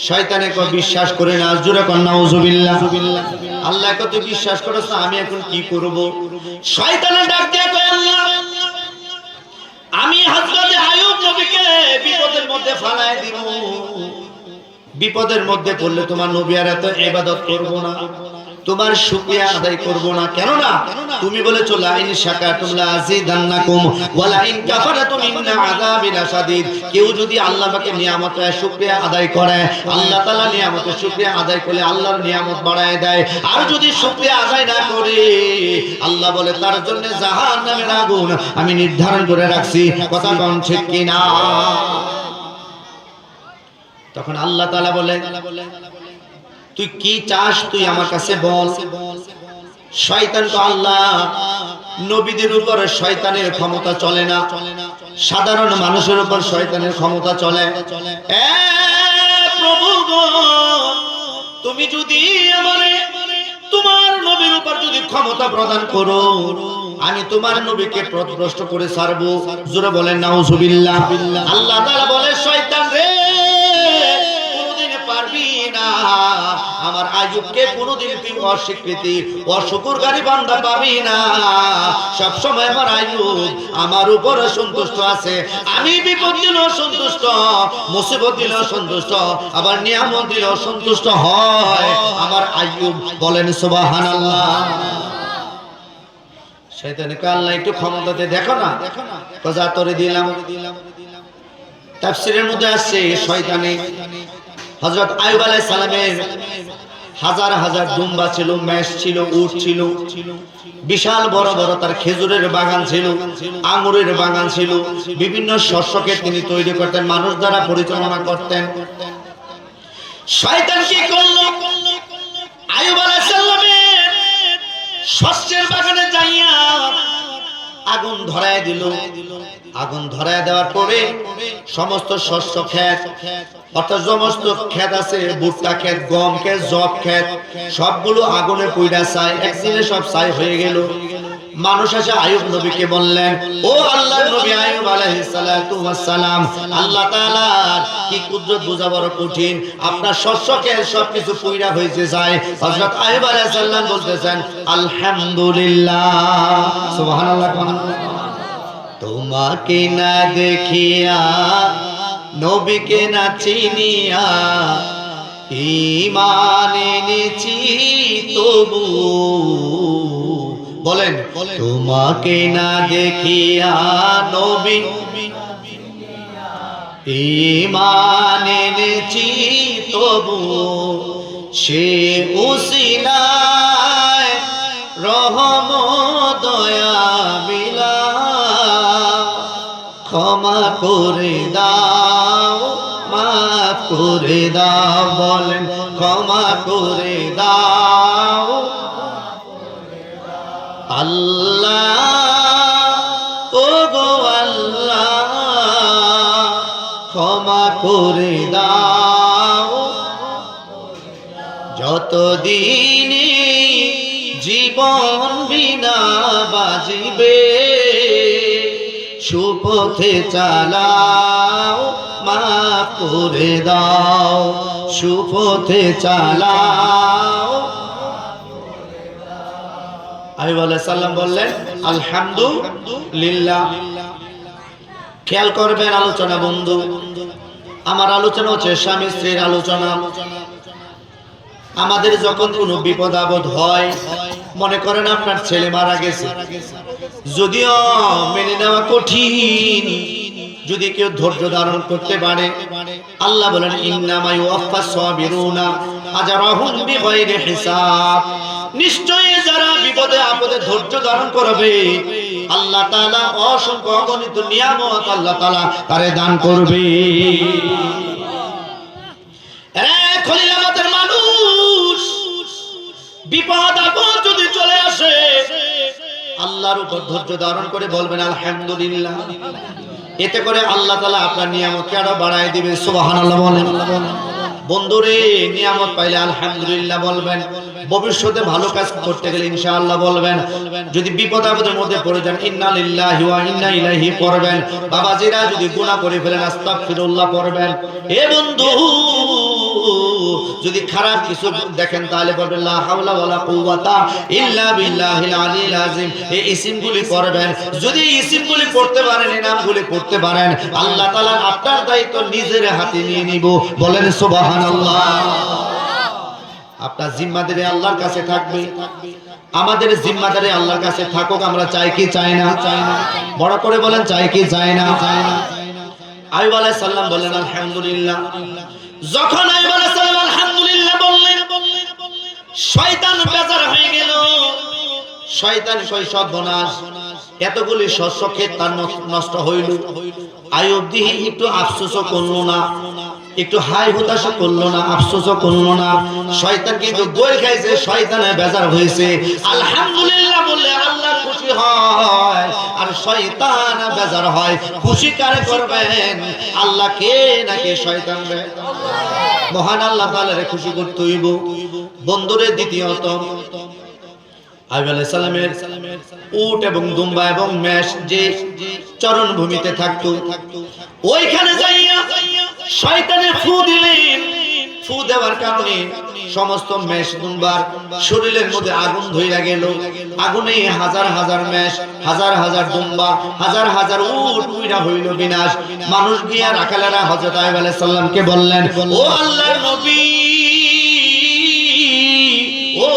শয়তানে কয় বিশ্বাস করে না, জোরে কর নাউজুবিল্লাহ। আল্লাহ কত বিশ্বাস করছ, আমি এখন কি করব? শয়তানে ডাক দিয়ে কয় আল্লাহ আমি হযরত আইয়ুব নবীকে বিপদের মধ্যে ফালায় দিব, বিপদের মধ্যে পড়লে তোমার নবী আর এত ইবাদত করব না, তোমার শুকরিয়া আদায় করব না। কেন না? তুমি বলেছো লা ইন শাকারতুম লা আযীদান্নাকুম ওয়া লা ইন কাফারতুম ইন্না আযাবি লাশাদীদ। কেউ যদি আল্লাহ পাকের নিয়ামতের শুকরিয়া আদায় করে, আল্লাহ তাআলা নিয়ামতের শুকরিয়া আদায় করলে আল্লাহর নিয়ামত বাড়ায় দেয়। আর যদি শুকরিয়া আদায় না করে আল্লাহ বলে তার জন্য জাহান্নামের আগুন আমি নির্ধারণ করে রাখছি। কথা কোন ঠিক কি না? তখন আল্লাহ তাআলা বলে তুই কি চাস তুই আমার কাছে বল। শয়তান তো আল্লাহ নবীদের উপর শয়তানের ক্ষমতা চলে না, সাধারণ মানুষের উপর শয়তানের ক্ষমতা চলে। এ প্রভু গো, তুমি যদি আমারে তোমার নবীর উপর যদি ক্ষমতা প্রদান করো, আমি তোমার নবীকে পথভ্রষ্ট করে ছাড়বো। জোরে বলেন নাউজুবিল্লাহ। আল্লাহ তাআলা বলে শয়তান রে পারবি না, আমার আইয়ুবকে কোনদিন তুই অস্বীকৃতি অশুকরগারি বান্দা পাবি না। সব সময় আমার আইয়ুব আমার উপর সন্তুষ্ট আছে। আমি বিপদ দিলেও সন্তুষ্ট, মুসিবত দিলেও সন্তুষ্ট, আবার নিয়ামত দিলেও সন্তুষ্ট হয় আমার আইয়ুব। বলেন সুবহানাল্লাহ। শয়তানকে আল্লাহ একটু ক্ষমতাতে দেখো না, কজা তোরে দিলাম। তাফসীরের মধ্যে আছে শয়তানে হযরত আইয়ুব আলাইহিস সালামের হাজার হাজার দুম্বা ছিল, মেষ ছিল, উট ছিল, বিশাল বড় বড় তার খেজুরের বাগান ছিল, আঙ্গুরের বাগান ছিল, বিভিন্ন শস্যকে তিনি তৈরি করতেন, মানুষ দ্বারা পরিচালনা করতেন। শয়তান কি করল? আইয়ুব আলাইহিস সালামের শস্যের বাগানে যাইয়া আগুন ধরায় দিল। আগুন ধরায় দেওয়ার পরে সমস্ত শস্য ক্ষেত, অর্থাৎ সমস্ত ক্ষেত আছে, ভুট্টা ক্ষেত, গম ক্ষেত, জব ক্ষেত, সবগুলো আগুনে পুইরা ছাই, একদিনে সব ছাই হয়ে গেল। মানুষ এসে আইয়ুব নবীকে বললেন, ও আল্লাহর নবী আইয়ুব আলাইহিস সালাতু ওয়াস সালাম, আল্লাহ তাআলার কি কুদরত বোঝা বড় কঠিন, আপনার শস্য ক্ষেত সবকিছু পুইরা হয়েছে ছাই। হযরত আইয়ুব আলাইহিস সালাম বলতেছেন আলহামদুলিল্লাহ। সুবহানাল্লাহ। তোমাকে না দেখিয়া নবীকে না চিনিয়া ঈমান এনেছি তবু। বলেন তোমাকে না দেখিয়া নবী ঈমান এনেছি তবু, সে উসিলায় রহম দয়া মিলা ক্ষমা করে দাও মাফ করে দাও বলেন ক্ষমা করে দাও আল্লাহ ও গো আল্লাহ ক্ষমা করে দাও যতদিন জীবন বিনা বাজিবে সুপথে চালাও মাফ করে দাও সুপথে চালাও আইয়ুব আলাইহিস সালাম বললেন আলহামদুলিল্লাহ। খেয়াল করবেন আলোচনা বন্ধু, আমার আলোচনা হচ্ছে স্বামী স্ত্রীর আলোচনা। আমাদের যখন কোনো বিপদ আপদ হয়, মনে করেন আপনার ছেলে মারা গেছে, যদিও মেনে নেওয়া কঠিন, যদি কেউ ধৈর্য ধারণ করতে পারে, আল্লাহ বলেন ইন্নামা ইউওয়াফাস সাবিরুনা আজরাহুম বিগাইরি হিসাব, নিশ্চয়ই যারা বিপদে আপদে ধৈর্য ধারণ করবে আল্লাহ তাআলা অসংখ্য অগণিত নিয়ামত আল্লাহ তাআলা তারে দান করবে। আরে খলিলাবাদের মানুষ, বিপদ আপদ যদি চলে আসে আল্লাহর উপর ধৈর্য ধারণ করে বলবেন আলহামদুলিল্লাহ, এতে করে আল্লাহ তাআলা আপনার নিয়ামতকে আরো বাড়ায় দিবে। সুবহানাল্লাহ বলেন। বন্ধুরে, নিয়ামত পাইলে আলহামদুলিল্লাহ বলবেন, ভবিষ্যতে ভালো কাজ করতে গেলে ইনশাআল্লাহ বলবেন, যদি বিপদ আপদের মধ্যে পড়ে যান ইন্না লিল্লাহি ওয়া ইন্না ইলাইহি পড়বেন, বাবাজিরা যদি গুনাহ করে ফেলেন আস্তাগফিরুল্লাহ পড়বেন। এ বন্ধু, যদি খারাপ কিছু দেখেন তাহলে বলবেন লা হাওলা ওয়ালা কুওয়াতা ইল্লা বিল্লাহিল আলিয়্যিল আযীম, এই ইসিমগুলি পড়বেন। যদি ইসিমগুলি পড়তে পারেন, এই নামগুলি পড়তে পারেন, আল্লাহ তাআলা আপনার দায়িত্ব নিজের হাতে নিয়ে নিব। বলেন সুবহানাল্লাহ। আপনার জিম্মাদারি আল্লাহর কাছে থাকবে, আমাদের জিম্মাদারি আল্লাহর কাছে থাকুক। আমরা চাই কি চাই না? বড় করে বলেন চাই কি চাই না? আইয়ুব আলাইহিস সালাম বললেন আলহামদুলিল্লাহ। যখন আইয়ুব আলাইহিস সালাম আলহামদুলিল্লাহ বললেন, শয়তান বেজার হয়ে গেল। শয়তান কই সর্বনাশ, এতগুলি শস্য ক্ষেত তার নষ্ট হইল। আইয়ুব দিহি একটু আফসোসও করলো না, একটু হাই হতাশা করলো না, আফসোসও করলো না। শয়তান কিন্তু গোল খাইছে, শয়তানে বেজার হয়েছে। আলহামদুলিল্লাহ বললে আল্লাহ খুশি হয়, আর শয়তান বেজার হয়। খুশি কারে করবেন? আল্লাহকে নাকি শয়তানরে? মহান আল্লাহ তাআলারে খুশি করতে হইব। বন্ধুরে, দ্বিতীয়ত আইয়ুব আলাইহিস সালামের উট এবং দুম্বা এবং মেষ যে চরণ ভূমিতে থাকতো, ওইখানে যাইয়া শয়তানে ফু দিলেন। ফু দেওয়ার কারণে সমস্ত মেষ দুম্বার শরীরের মধ্যে আগুন ধইরা গেল। আগুনে হাজার হাজার মেষ, হাজার হাজার দুম্বা, হাজার হাজার উট পুইরা হইল বিনাশ। মানুষ গিয়া রাখালেরা হযরত আইয়ুব আলাইহিস সালামকে বললেন, ও আল্লাহর নবী, ও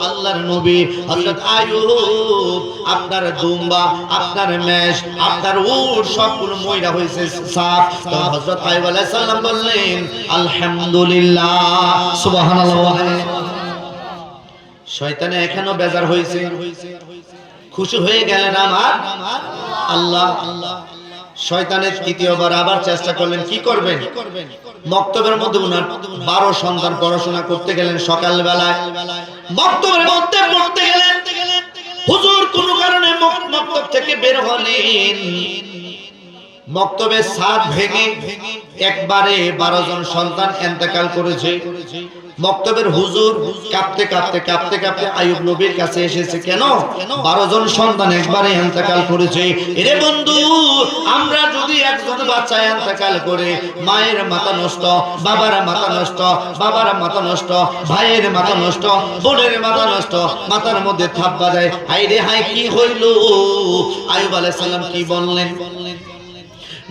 আল্লাহর নবী, হযরত আইয়ুব আপনার দুম্বা, আপনার মেষ, আপনার উট সবগুলো ময়রা হইছে সাফ। তো হযরত আইয়ুব আলাইহিস সালাম বললেন আলহামদুলিল্লাহ, সুবহানাল্লাহ। শয়তানে এখনো বেজার হইছে, খুশি হয়ে গেলেন আমার আল্লাহ। শয়তানের তৃতীয়বার আবার চেষ্টা করলেন, কি করবেন? মক্তবের মধ্যে উনার 12 সন্তান পড়াশোনা করতে গেলেন। সকাল বেলায় মক্তবের মধ্যে পড়তে গেলেন, হুজুর কোন কারণে মক্তব থেকে বের হলেন। মক্তবের ছাদ ভেঙে একবারে 12 জন সন্তান ইন্তেকাল করেছে। মক্তবের হুজুর কাঁপতে কাঁপতে কাঁপতে কাঁপতে আইয়ুব নবীর কাছে এসেছে। কেন? 12 জন সন্তান একবারে ইন্তেকাল করেছে। এরে বন্ধু, আমরা যদি একজন বাচ্চা ইন্তেকাল করে, মায়ের মাথা নষ্ট, বাবার মাথা নষ্ট, বাবার মাথা নষ্ট, ভাইয়ের মাথা নষ্ট, বোনের মাথা নষ্ট, মাথার মধ্যে থাপ বাজায়। হাই রে হাই, কি হইল? আইয়ুব আলাইহিস সালাম কি বললেন?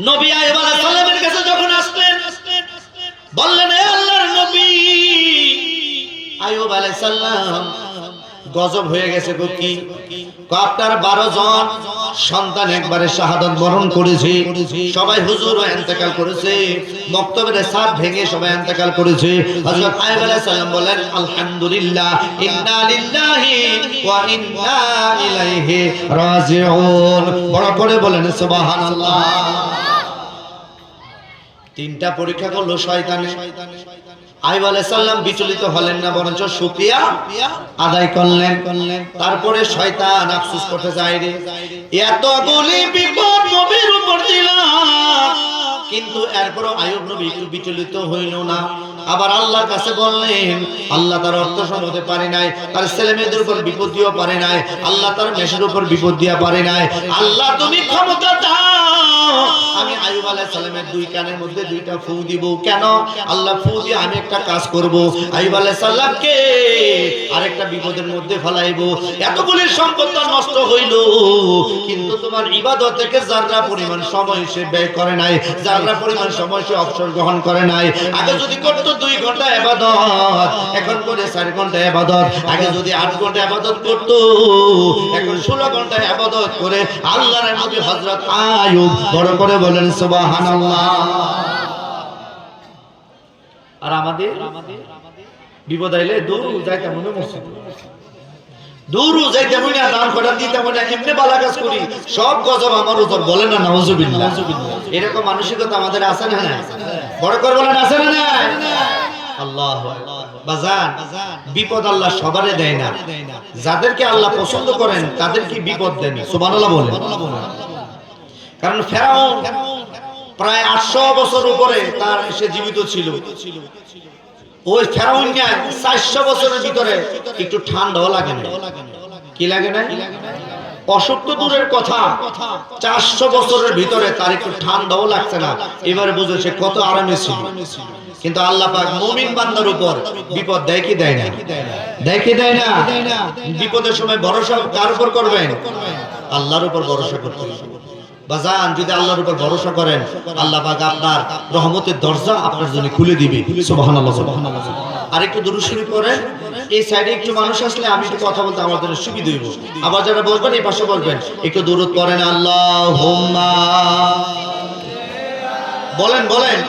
নবী আইয়ুব আলাইহিস সালামের কাছে যখন আসলেন, বললেন, হে আল্লাহর নবী। আইয়ুব আলাইহিস সালাম গজব হয়ে গেছে গো। কি আপনার 12 জন সন্তান একবারে শাহাদাত বরণ করেছে, সবাই হুজুর ইন্তেকাল করেছে, মক্তবের ছাদ ভেঙে সবাই ইন্তেকাল করেছে। হযরত আইয়ুব আলাইহিস সালাম বলেন আলহামদুলিল্লাহ, ইন্না লিল্লাহি ওয়া ইন্না ইলাইহি রাজিউন। বড় করে বলেন সুবহানাল্লাহ। তিনটা পরীক্ষা করলো শয়তানে। আইয়ুব আলাইহিস সালাম বিচলিত হলেন না, বরঞ্চ শুকরিয়া আদায় করলেন। তারপরে শয়তান আফসোস করতে যায়, রে এতগুলি বিপদ নবীর উপর দিলাম, কিন্তু এরপরও আইয়ুব নবী একটু বিচলিত হইল না। আবার আল্লাহর কাছে বললেন, আল্লাহ তার অর্থ সম্পদে পারে নাই, তার ছেলে মেয়েদের উপর বিপদ দিও পারে নাই, আল্লাহ তার মেষের উপর বিপদ দিয়া পারে নাই। আল্লাহ তুমি ক্ষমতা দাও, আমি আইয়ুব আলাইহিস সালামের দুই কানের মধ্যে দুইটা ফু দিব। কেন? আল্লাহ ফু দিয়ে আমি একটা কাজ করব, আইয়ুব আলাইহিস সালামকে আরেকটা বিপদের মধ্যে ফেলাইবো। এতগুলি সম্পদ নষ্ট হইল, কিন্তু তোমার ইবাদত থেকে যারা পরিমাণ সময় সে ব্যয় করে নাই, যারা পরিমাণ সময় সে অবসর গ্রহণ করে নাই। আগে যদি করতো 2 ঘন্টা ইবাদত, এখন করে 4 ঘন্টা ইবাদত। আগে যদি 8 ঘন্টা ইবাদত করতো, এখন 16 ঘন্টা ইবাদত করে আল্লাহর নবী হযরত আইয়ুব বড় করে বলেন সুবহানাল্লাহ। আর আমাদের বিপদ আইলে দূর যাইতে মনে মসজিদ, দূর যাইতে মনে দান করা দিতে মনে এমনি বালা কাজ করি, সব গজব আমার উপর। বলে না নাউজুবিল্লাহ। এরকম মানসিকতা আমাদের আছে না? বড় করে বলেন আছে না? আল্লাহু আকবার। বাজান, বিপদ আল্লাহ সবারে দেয় না, যাদেরকে আল্লাহ পছন্দ করেন তাদেরকে বিপদ দেন। সুবহানাল্লাহ বলেন। কারণ ফেরাউন প্রায় 800 বছর উপরে তার সে জীবিত ছিল। ওই ফেরাউন 400 বছরের ভিতরে একটু ঠান্ডাও লাগে না। কি লাগে না? অসুখ তো দূরের কথা, 400 বছরের ভিতরে তার একটু ঠান্ডাও লাগছে না। এবারে বুঝে সে কত আরামে ছিল। কিন্তু আল্লাহ পাক মুমিন বান্দার উপর বিপদ দেয় কি দেয় না? দেয় কি দেয় না? বিপদের সময় ভরসা কার উপর করবেন? আল্লাহর উপর ভরসা করতে হবে। বাজান, যদি আল্লাহর উপর ভরসা করেন, আল্লাহ পাক আপনার রহমতের দরজা আপনার জন্য খুলে দিবে। সুবহানাল্লাহ। আর একটু দুরূদ শরীফ পড়েন। এই সাইডে একটু মানুষ আসলে আমি একটু কথা বলতে আমার জন্য সুবিধা হইব। আবার যারা বলবেন এই পাশে বলবেন, একটু দুরূদ পড়েন। আল্লাহুম্মা বলেন বলেন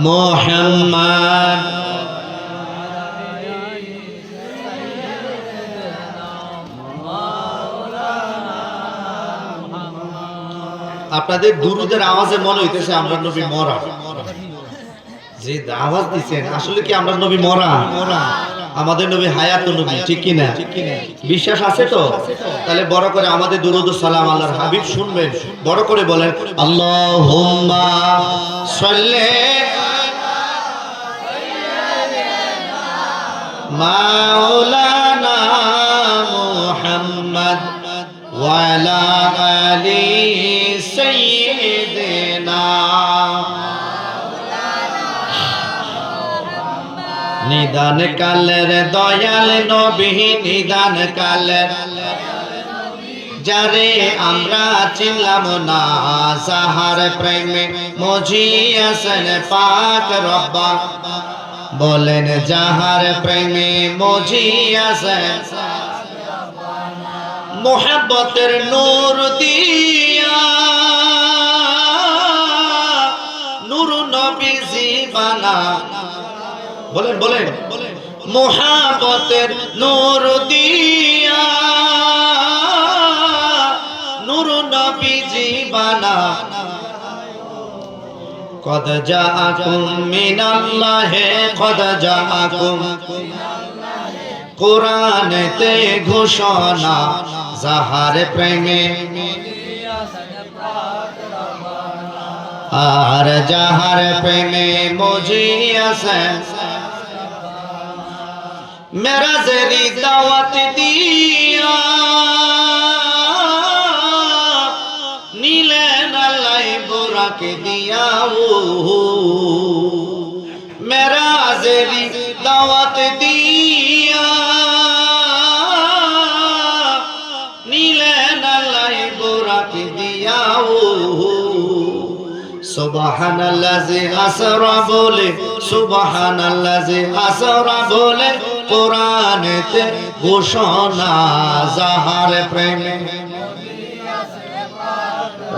মুহাম্মদ আপনাদের দুরুদের আওয়াজে মনে হইতেছে আমরা নবী মরা। যে আওয়াজ দিচ্ছেন আসলে কি আমরা নবী মরা? আমাদের নবী হায়াত নবী, ঠিক কি না? বিশ্বাস আছে তো? তাহলে বড় করে আমাদের দুরুদ ও সালাম আল্লাহর হাবিব শুনবেন। বড় করে বলেন আল্লাহুম্মা সাল্লি মাওলানা মুহাম্মদ ওয়া আলা আলি সাইয়্যিদিনা। নিদান কালের দয়াল নবী, নিদান কালের যারে আমরা চিনলাম না, সাহার প্রেমে মজিয়াছেন পাক রব্বা। বলেন যাহার প্রেমে মজিয়াছেন, মোহাব্বতের নূর দিয়া নূর নবীজি বানা। বলেন বলেন মোহাব্বতের নূর দিয়া নূর নবীজি বানা। কদ জাআকুম মিনাল্লাহি কদ জাআকুম, কোরআনেতে ঘোষণা যাহার প্রেমে আর যাহার প্রেমে মজিয়াছেন। মেরাজের দাওয়াত দিয়া নিলেন আল্লাহ বুরাক দিয়া। মেরাজের দাওয়াত দিয়া নিলেন আল্লাহ বুরাক দিয়া। সুবহানাল্লাযী আসরা বলে সুবহানাল্লাযী আসরা বলে কোরআনেতে ঘোষণা যাহার প্রেমে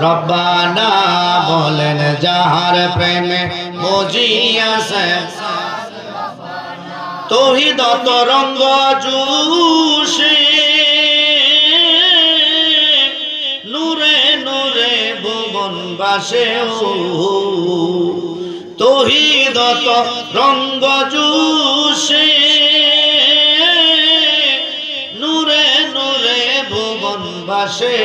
রব্বানা বলেন যাহার প্রেমে মজিয়াছে তৌহিদ তরঙ্গ জুশে নূরে নূরে ভুবন বাসে তৌহিদ তরঙ্গ জুশে নূরে নূরে ভুবন বাসে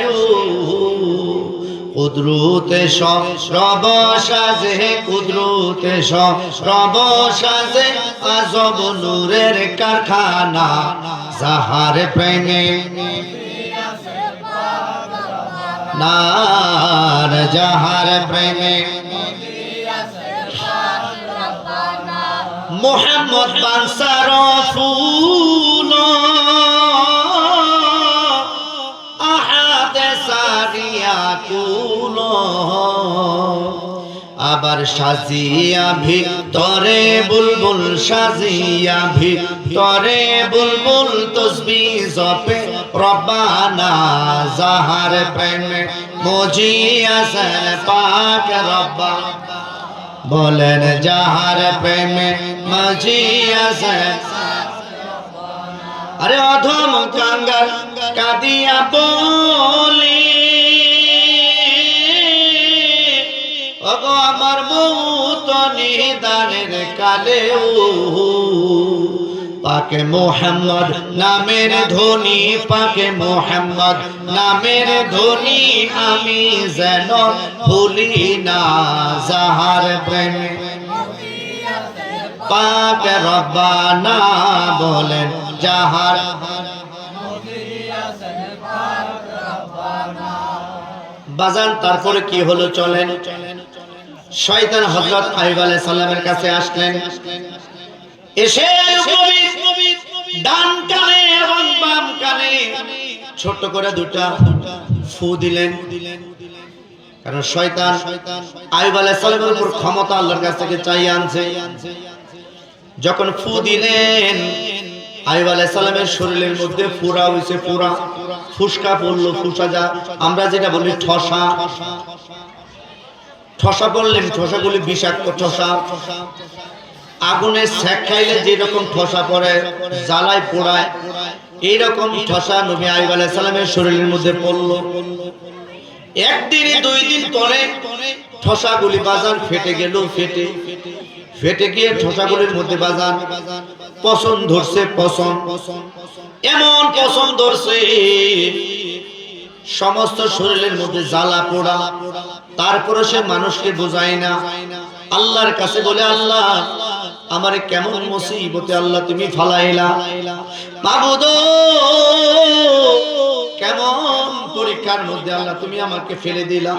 কুদরতে সরব সাজে কুদরতে সরব সাজে আজব নূরের কারখানা যাহার প্রেমে নার যাহার প্রেমে মুহাম্মদ বানসার ফুল আহাদে সারিয়া কুল আবার সাজিয়া ভিতরে বুলবুল সাজিয়া ভিতরে বুলবুল তসবিহ জপে রব্বানা যাহার প্রেমে মজিয়াছে পাক রব্বা বলেন যাহার প্রেমে মজিয়াছে আরে অধম কাঙ্গাল কাঁদিয়া বলি ওগো আমার মৌত নিদানের কালে পাকে মোহাম্মদ নামের ধ্বনি পাকে মোহাম্মদ নামের ধ্বনি আমি যেন ভুলি না যাহার প্রেমে পাক রব্বানা বলেন যাহার বাজান তারপরে কি হলো চলেন শয়তান হযরত আইয়ুব আলাইহিস সালামের কাছে আসলেন এসে ডান কানে এবং বাম কানে ছোট করে দুটা ফু দিলেন কারণ শয়তান আইয়ুব আলাইহিস সালামের উপর ক্ষমতা আল্লাহর কাছ থেকে চাইয়ে আনছে যখন ফু দিলেন আইয়ুব আলাইহিস সালামের শরীরের মধ্যে পুরা হইছে পুরা ফুসকা পড়লো ফুসা যা আমরা যেটা বলি ঠসা ঠসা পড়লেন ঠসাগুলি বিষাক্ত ঠসা আগুনে সেক খাইলে যেরকম ঠসা পড়ে জ্বালায় পোড়ায় এইরকম ঠসা নবী আইয়ুব আলাইহিস সালামের শরীরের মধ্যে পড়লো একদিন দুই দিন পরে ঠসাগুলি বাজার ফেটে গেল ফেটে গিয়ে ঠসাগুলির মধ্যে বাজার পছন্দ ধরছে পছন্দ এমন পছন্দ ধরছে সমস্ত শরীরের মধ্যে জ্বালা পোড়া তারপরে সে মানুষকে বোঝায় না আল্লাহর কাছে বলে আল্লাহ আমারে কেমন মুসিবতে আল্লাহ তুমি ফালাইলা মাবুদ কেমন পরীক্ষার মধ্যে আল্লাহ তুমি আমাকে ফেলে দিলা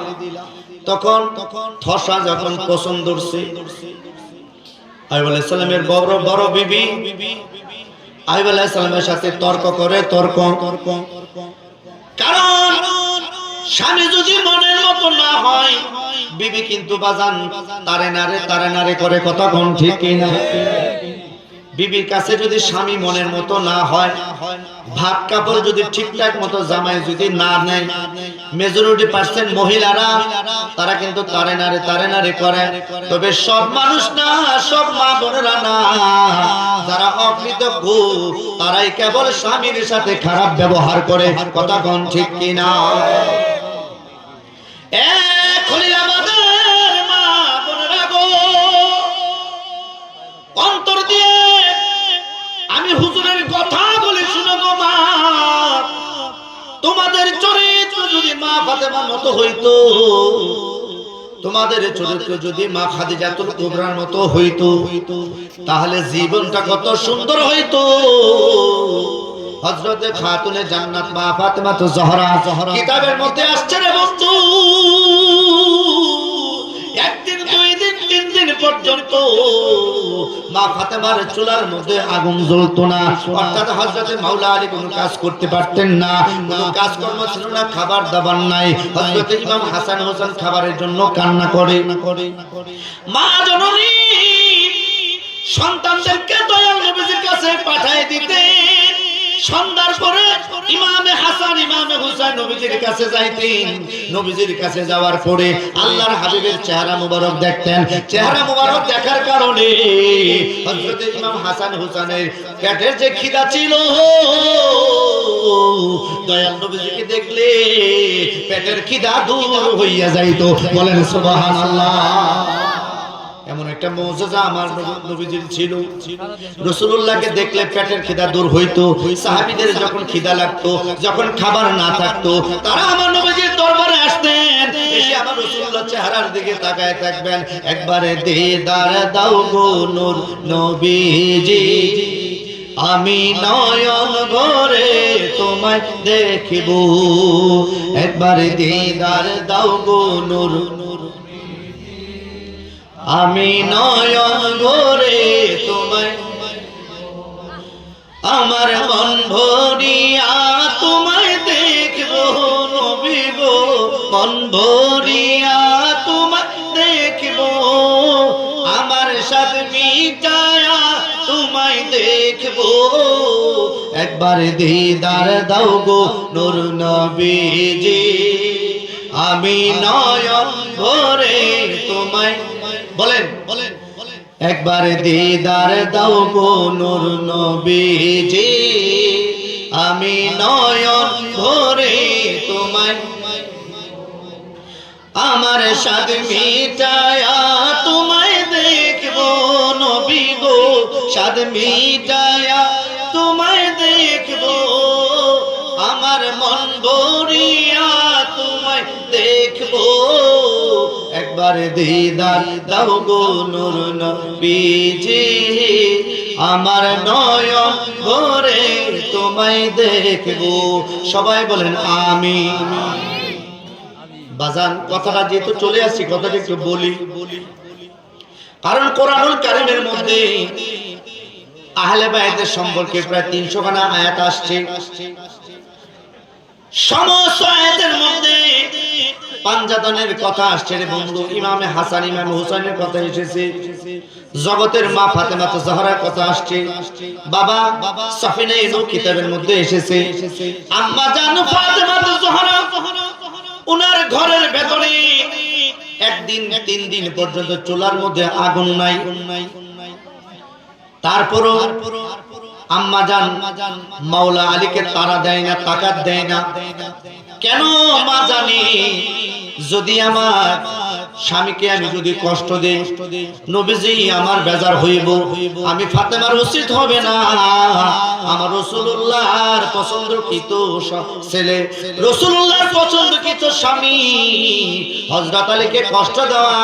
তখন ঠসা যখন পছন্দ ধরছে আইয়ুব আলাইহিস সালামের বড় বড় বিবি আইয়ুব আলাইহিস সালামের সাথে তর্ক করে কারণ স্বামী যদি মনের মতো না হয় বিবি কিন্তু বাজান তারে নারে করে কথা কোন ঠিক কিনা বিবির কাছে যদি স্বামী মনের মতো না হয় ভাত কাপড় যদি ঠিকঠাক মতো জামাই যদি না নেয় মেজরিটি পার্সেন্ট মহিলারা তারা কিন্তু তারে নারে করে তবে সব মানুষ না সব মা বোনেরা না যারা অকৃতজ্ঞ তারাই কেবল স্বামীর সাথে খারাপ ব্যবহার করে কথা কোন ঠিক কিনা অন্তর দিয়ে আমি হুজুরের কথা বলে শুনো গো মা তোমাদের চরিত্র যদি মা ফাতেমার মতো হইতো তোমাদের চরিত্র যদি মা খাদিজাতুল কুবরার মতো হইতো তাহলে জীবনটা কত সুন্দর হইতো হযরতে খাতুনে জান্নাত মা ফাতেমা তো জহরা কিতাবের মধ্যে আসছে রে বন্ধু একদিন দুই দিন তিন দিন পর্যন্ত মা ফাতেমার চুলার মধ্যে আগুন জ্বলতো না অর্থাৎ হযরতে মাওলা আলী কোনো কাজ করতে পারতেন না কোনো কাজকর্ম ছিল না খাবার দাবার নাই হযরতে ইমাম হাসান হোসেন খাবারের জন্য কান্না করে মা জননী সন্তানদেরকে দয়াল নবীজির কাছে পাঠিয়ে দিতেন। সন্ধ্যার পরে ইমামে হাসান ইমামে হুসাইন নবীজির কাছে যাইতেন। নবীজির কাছে যাওয়ার পরে আল্লাহর হাবিবের চেহারা মুবারক দেখতেন। চেহারা মুবারক দেখার কারণে হযরত ইমাম হাসান হুসাইনের পেটের যে খিদা ছিল, দয়াল নবীজিকে দেখলে পেটের খিদা দূর হইয়া যাইতো। বলেন সুবহানাল্লাহ। এমন একটা মুজিজা আমার নবীজির ছিল। রাসূলুল্লাহকে দেখলে পেটের খিদা দূর হইতো। সাহাবীদের যখন খিদা লাগতো, যখন খাবার না থাকতো, তারা আমার নবীজির দরবারে আসতেন। এসে আমার রাসূলুল্লাহ চেহারার দিকে তাকায় থাকবেন। একবারে দিদার দাও গো নূর নবীজি, আমি নয়ন ভরে তোমায় দেখিব। একবারে দিদার দাও গো নূর, আমি নয়ন ভরে তোমায়, আমার মন ভরিয়া তোমায় দেখব নবী গো, মন ভরিয়া তোমায় দেখব, আমার সাথ মিটায়া তোমায় দেখব। একবার দিদার দাও গো নূর নবীজি, আমি নয়ন ভরে তোমায়, বলেন বলেন, একবার দিদার দাও গো নূর নবীজি, আমি নয়ন ভরে তোমায়, আমার সাথ মিটায়া তোমায় দেখব নবী গো, সাথ মিটায়া তোমায় দেখব, আমার মন ভরিয়া তোমায় দেখব। একবার দিদার দাও গো নূর নবীজি, আমার নয়ন ভরে তোমায় দেখব। সবাই বলেন আমিন। বাজান কথাটা যেহেতু চলে আসছি, কথাটা একটু বলি, কারণ কোরআনুল কারীমের মধ্যে আহলে বায়তের সম্পর্কে প্রায় 300 খানা আয়াত আসছে। সমস্ত আয়াতের মধ্যে পাঞ্জাতনের কথা আসছে রে বন্ধু, ইমামে হাসান ইমামে হুসাইনের কথা এসেছে, জগতের মা ফাতেমা জাহরার কথা আসছে, বাবা সাফিনায়ে নূর কিতাবের মধ্যে এসেছে, আম্মা জান ফাতেমা জাহরা উনার ঘরের ভেতরে একদিন 3 দিন পর্যন্ত চুলার মধ্যে আগুন নাই। তারপরও আম্মা জান মাওলা আলীকে তারা দেয় না, তাকাত দেয় না। কেন মা জানি, যদি আমার স্বামীকে আমি যদি কষ্ট দেই, নবীজি আমার বেজার হইব, আমি ফাতেমার উচিত হবে না। আমার রাসূলুল্লাহর পছন্দকৃত ছেলে, রাসূলুল্লাহর পছন্দকৃত স্বামী হযরত আলীকে কষ্ট দেওয়া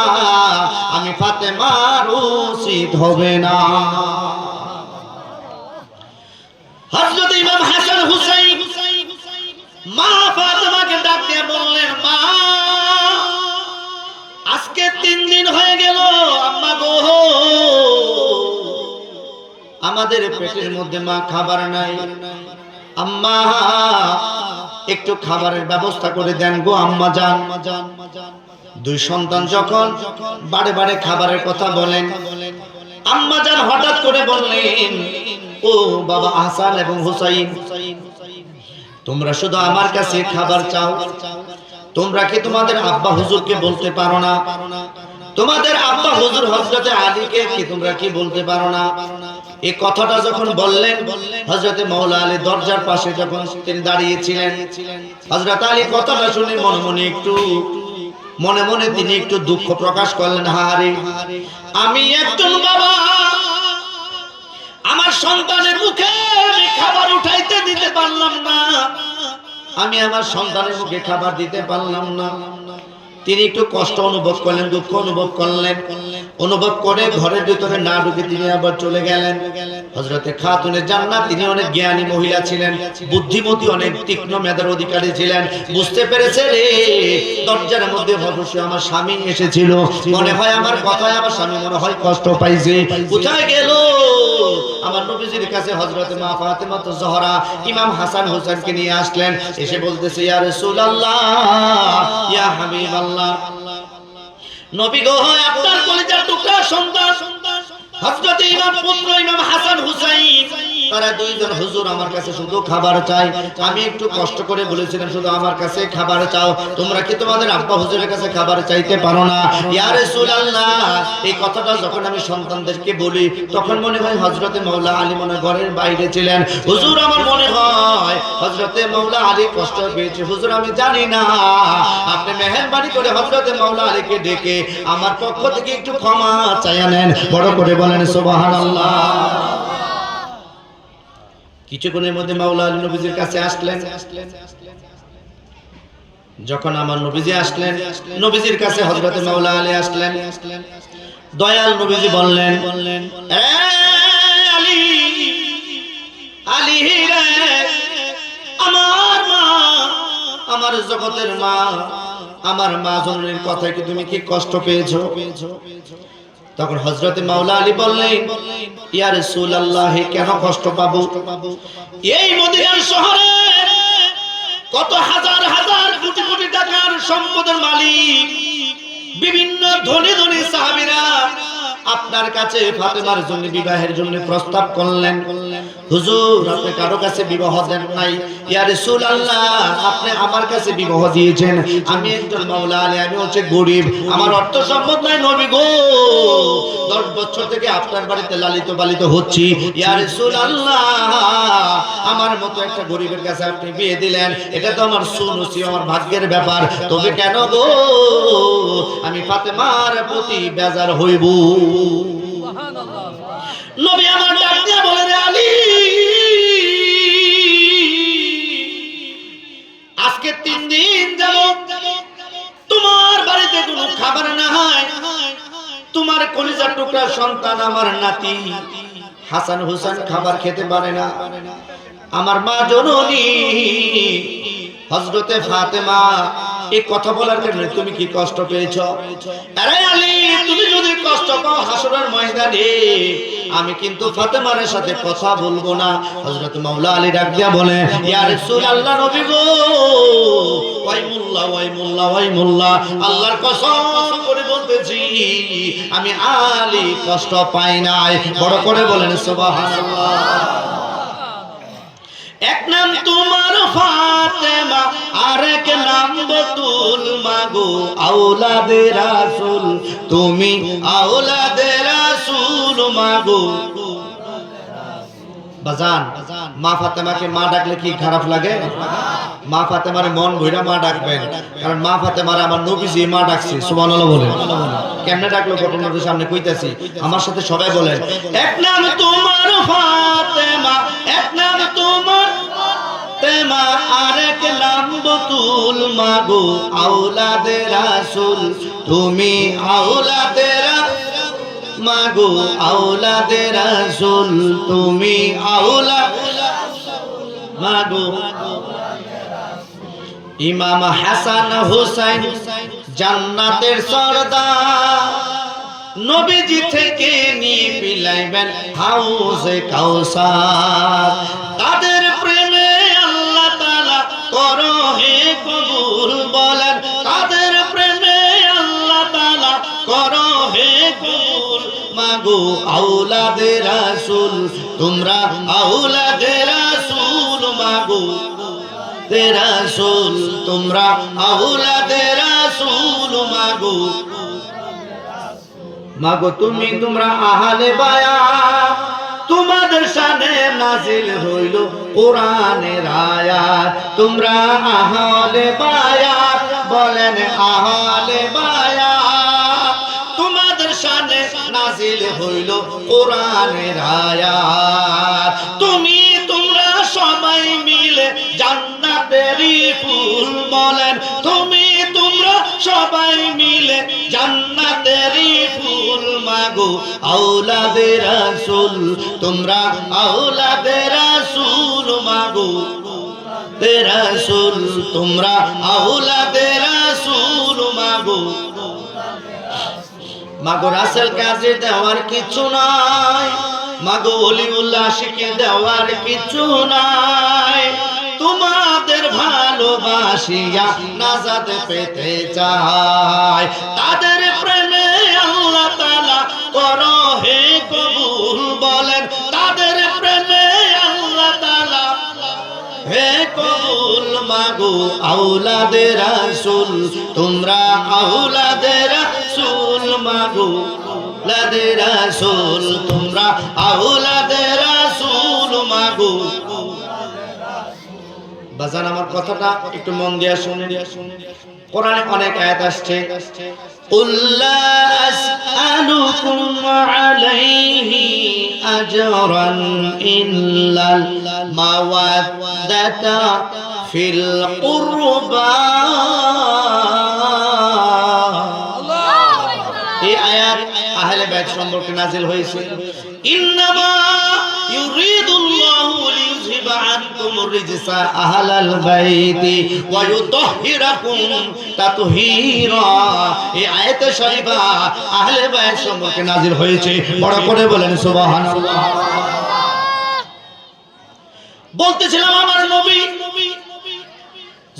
আমি ফাতেমার উচিত হবে না। হযরত ইমাম হাসান হুসাইন মা ফাতেমাকে ডাক দিয়ে বললেন, মা আজকে 3 দিন হয়ে গেল আম্মা গো, আমাদের পেটের মধ্যে মা খাবার নাই, আম্মা একটু খাবারের ব্যবস্থা করে দেন গো আম্মা জান। 2 সন্তান যখন বারে বারে খাবারের কথা বলেন, আম্মা জান হঠাৎ করে বললেন, ও বাবা হাসান এবং হুসাইন, তোমরা শুধু আমার কাছে খাবার চাও, তোমরা কি তোমাদের আব্বা হুজুরকে বলতে পারো না? তোমাদের আব্বা হুজুর হযরতে আলীকে কি তোমরা কি বলতে পারো না? এই কথাটা যখন বললেন, হযরতে মাওলা আলী দরজার পাশে যখন তিনি দাঁড়িয়েছিলেন, হযরত আলী কথাটা শুনে মনে মনে তিনি একটু দুঃখ প্রকাশ করলেন। হারে, আমি একজন বাবা, আমার সন্তানের মুখে আমি খাবার উঠাইতে দিতে পারলাম না, আমি আমার সন্তানের মুখে খাবার দিতে পারলাম না। তিনি একটু কষ্ট অনুভব করলেন, দুঃখ অনুভব করলেন, অনুভব করে ঘরের ভিতরে না ঢুকে তিনি আবার চলে গেলেন। হযরতে খাতুনে জান্নাত তিনি অনেক জ্ঞানী মহিলা ছিলেন, বুদ্ধিমতী, অনেক তীক্ষ্ণ মেধার অধিকারী ছিলেন। বুঝতে পেরেছে রে দরজার মধ্যে অবশ্যই আমার স্বামী এসেছিল, মনে হয় আমার কথায় আমার স্বামী মনে হয় কষ্ট পাইছে। কোথায় গেল? আমার নবীজির কাছে হযরতে মা ফাতেমা জাহরা ইমাম হাসান হুসাইনকে নিয়ে আসলেন। এসে বলতেছে, ইয়া রাসূলুল্লাহ, ইয়া হাবিবাল্লাহ, নবী গো, আপনার কলিজার টুকরা সন্তান হযরত ইমাম পুত্র ইমাম হাসান হুসাইন তারা দুইজন হুজুর আমার কাছে শুধু খাবার চাই। আমি একটু কষ্ট করে বলেছিলাম শুধু আমার কাছে খাবার চাও, তোমরা কি তোমাদের আব্বা হুজুরের কাছে খাবার চাইতে পারো না? ইয়া রাসূলুল্লাহ, এই কথাটা যখন আমি সন্তানদেরকে বলি তখন মনে হয় হযরতে মাওলা আলী মনে ঘরের বাইরে ছিলেন। হুজুর আমার মনে হয় হযরতে মাওলা আলী কষ্ট পেয়েছে। হুজুর আমি জানি না, আপনি মেহেরবানি করে হযরতে মাওলা আলীকে ডেকে আমার পক্ষ থেকে একটু ক্ষমা চাইয়া নেন। বড় করে বলেন সুবহানাল্লাহ। কিছুক্ষণের মধ্যে মাওলা আলী নবীজির কাছে আসলেন। যখন আমার নবীজি আসলেন, নবীজির কাছে হযরতে মাওলা আলী আসলেন। দয়াল নবীজি বললেন, এ আলী, আলী রে, আমার মা, আমার জগতের মা, আমার মা জননীর কথায় কি তুমি কি কষ্ট পেয়েছো? তখন হযরতে মাওলা আলী বললেন, ইয়া রাসূলুল্লাহ, কেন কষ্ট পাবো? এই মদিনার শহরে কত হাজার হাজার কোটি কোটি টাকার সম্পদের মালিক বিভিন্ন ধনী ধনী সাহাবীরা আপনার কাছে ফাতেমার জন্য বিবাহের জন্য প্রস্তাব করলেন। হুজুর আপনি কারো কাছে বিবাহ দেন নাই। ইয়া রাসূলুল্লাহ, আপনি আমার কাছে বিবাহ দিয়েছেন। আমি একজন মাওলা আলী, আমি হচ্ছে গরিব, আমার অর্থ সম্পদ নাই নবী গো। 10 বছর থেকে আপনার বাড়িতে লালিত পালিত হচ্ছি। ইয়া রাসূলুল্লাহ, আমার মতো একটা গরিবের কাছে আপনি বিয়ে দিলেন, এটা তো আমার সুনসিব, আমার ভাগ্যের ব্যাপার। তবে কেন গো আমি ফাতেমার প্রতি বেজার হইব? নবী আমার ডাক দিয়া বলেন, আলী আজকে 3 দিন যাব তোমার বাড়িতে কোনো খাবার না হয়। তোমার কলিজার টুকরা সন্তান আমার নাতি হাসান হুসেন খাবার খেতে পারে না। আমার মা জননী হযরতে ফাতেমা এই কথা বলার কারণে তুমি কি কষ্ট পেয়েছো? আরে আলী, তুমি যদি কষ্ট পাও হাসরের ময়দানে আমি কিন্তু ফাতেমার সাথে কথা বলবো না। হযরত মাওলা আলী ডাক দিয়া বলে, ইয়া রাসূলুল্লাহ, নবী গো, ওয়াইমুল্লাহ ওয়াইমুল্লাহ ওয়াইমুল্লাহ, আল্লাহর কসম করে বলতেছি আমি আলী কষ্ট পাই নাই। বড় করে বলেন সুবহানাল্লাহ। এক নাম তোমার ফাতেমা, আরেক নাম বতুল, মাগো আওলাদে রাসূল, তুমি আওলাদে রাসূল মাগো। বাজান, মা ফাতেমাকে মা ডাকলে কি খারাপ লাগে? মা ফাতেমার মন ভইরা মা ডাকবেন, কারণ মা ফাতেমার আমার নবীজি মা ডাকছে। সুবহানাল্লাহ বলেন। কেমনে ডাকলো ঘটনার সামনে কইতাছি, আমার সাথে সবাই বলেন, এক নাম তোমার ফাতেমা, এক নাম তোমার ফাতেমা, আরেক নাম বতুল, মাগো আওলাদে রাসূল, তুমি আওলাদে মাগো আওলাদে রাসূল, তুমি আওলাদ মাগো। ইমাম হাসান হুসাইন জান্নাতের সরদার, নবীজি থেকে নিয়ে পিলাইবেন হাউজে কাউসার। তাদের প্রেমে আল্লাহ তাআলা করো হে কবুল, বলেন তাদের প্রেমে আল্লাহ তাআলা করো হে কবুল, মাগো আওলাদে রাসূল, তোমরা আওলাদে রাসূল, মাগো রাসূল, তোমরা আওলাদে রাসূল, মাগো মাগো তুমি তোমরা আহলে বায়াত, তোমাদের শানে নাজিল হইল কোরআনের আয়াত। তোমরা আহলে বায়াত, বলেন আহলে বায়াত, তোমাদের শানে নাজিল হইল কোরআনের আয়াত। তুমি তোমরা সবাই মিলে জান্নাতেরই ফুল, বলেন তুমি তোমরা সবাই মিলে জান্নাতেরই ফুল, মাগো আওলাদে রাসূল, তোমরা আওলাদে রাসূল, মাগো রাসূল, তোমরা আওলাদে রাসূল, মাগো মাগো রাসূল কাজে দেওয়ার কিছু নাই, মাগো ওলিউল্লাহ আশিকি দেওয়ার কিছু নাই। তোমাদের ভালোবাসিয়া নাজাত পেতে চাই, তাদের প্রেমে আল্লাহ তাআলা করো হে কবুল বলেন তাদের প্রেমে আল্লাহ তাআলা হে কবুল মাগো আওলাদে রাসূল তোমরা আওলাদে রাসূল মাগো আওলাদে রাসূল তোমরা আওলাদে রাসূল মাগো বাজান আমার কথাটা একটু মন দিয়ে শুনে কোরআনে অনেক আয়াত আসছে উল্লা আসআলুকুম আলাইহি আজরান ইল্লাল মাওয়াদ্দাতা ফিল কুরবা এই আয়াত আহলে বাইত সম্পর্কে নাযিল হয়েছে ইন্নামা ইউরিদুল্লাহু লিইউযহিবা আনকুমুর রিজসা আহলাল বাইতি ওয়া ইউতাহহিরাকুম তাতহীরা এই আয়াতে শরীফা আহলে বাইত সম্পর্কে নাযিল হয়েছে বড় করে বলেন সুবহানাল্লাহ বলতেছিলাম আমার নবী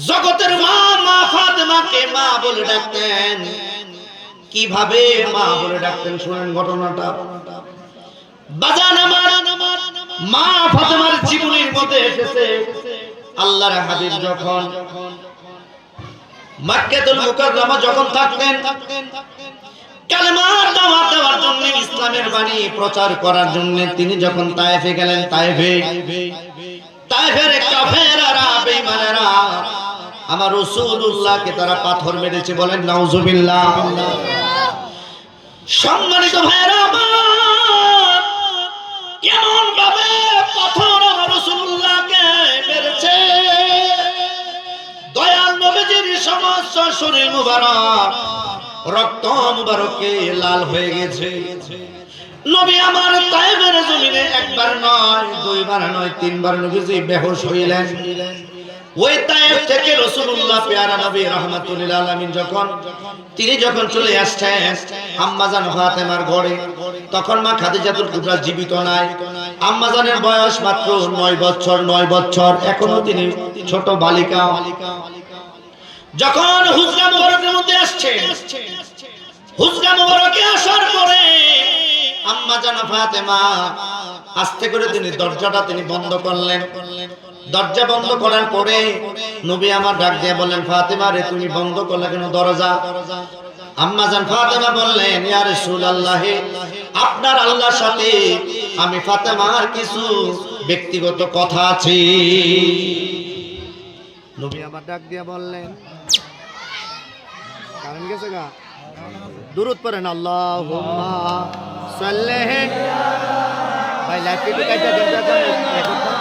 জগতের মা মা ফাতেমাকে মা বলে ডাকতেন কিভাবে মা বলে ডাকতেন শুনেন ঘটনাটা বাজান আমার মা ফাতেমার জীবনের মধ্যে এসেছে আল্লাহর হাবিব যখন মক্কাতুল মুকাররমা যখন থাকতেন কালেমার দাওয়াত দেওয়ার জন্য ইসলামের বাণী প্রচার করার জন্য তিনি যখন তায়েফে গেলেন তায়েফের কাফেররা বেঈমানেরা আমার রাসূলুল্লাহকে তারা পাথর মেরেছে বলেন নাউজুবিল্লাহ সম্মানিত ভাইরা কেমন ভাবে পাথর আমার রাসূলুল্লাহকে মেরেছে দয়াল নবীজির সমস্ত শরীর মুবারক রক্ত মুবারকে লাল হয়ে গেছে নবী আমার তায়েফের জমিনে একবার নয় দুইবার নয় তিনবার নবীজি বেহুশ হইলেন ওই তায়েফ থেকে রাসূলুল্লাহ পেয়ারা নবী রাহমাতুল লিল আলামিন তিনি যখন চলে আসছেন আম্মা জান ফাতেমার ঘরে তখন মা খাদিজাতুল কুবরা জীবিত নাই আম্মা জানের বয়স মাত্র 9 বছর এখনো তিনি ছোট বালিকা যখন হুজরা মুবারকের মধ্যে আসছেন হুজরা মুবারকে আসার পরে আম্মা জান ফাতেমা আস্তে করে তিনি দরজাটা বন্ধ করলেন দরজা বন্ধ করার পরে নবী আমার ডাক দিয়ে বললেন ফাতেমা রে তুমি বন্ধ করলে কেন দরজা আম্মা জান ফাতেমা বললেন ইয়া রাসূলুল্লাহ আপনার আল্লাহর সাথে আমি ফাতেমার কিছু ব্যক্তিগত কথা আছে নবী আমার ডাক দিয়ে বললেন কারণ গেছে গা দুরূদ পড়েন আল্লাহুম্মা সাল্লি ভাই লাইভ কে কাটা দেন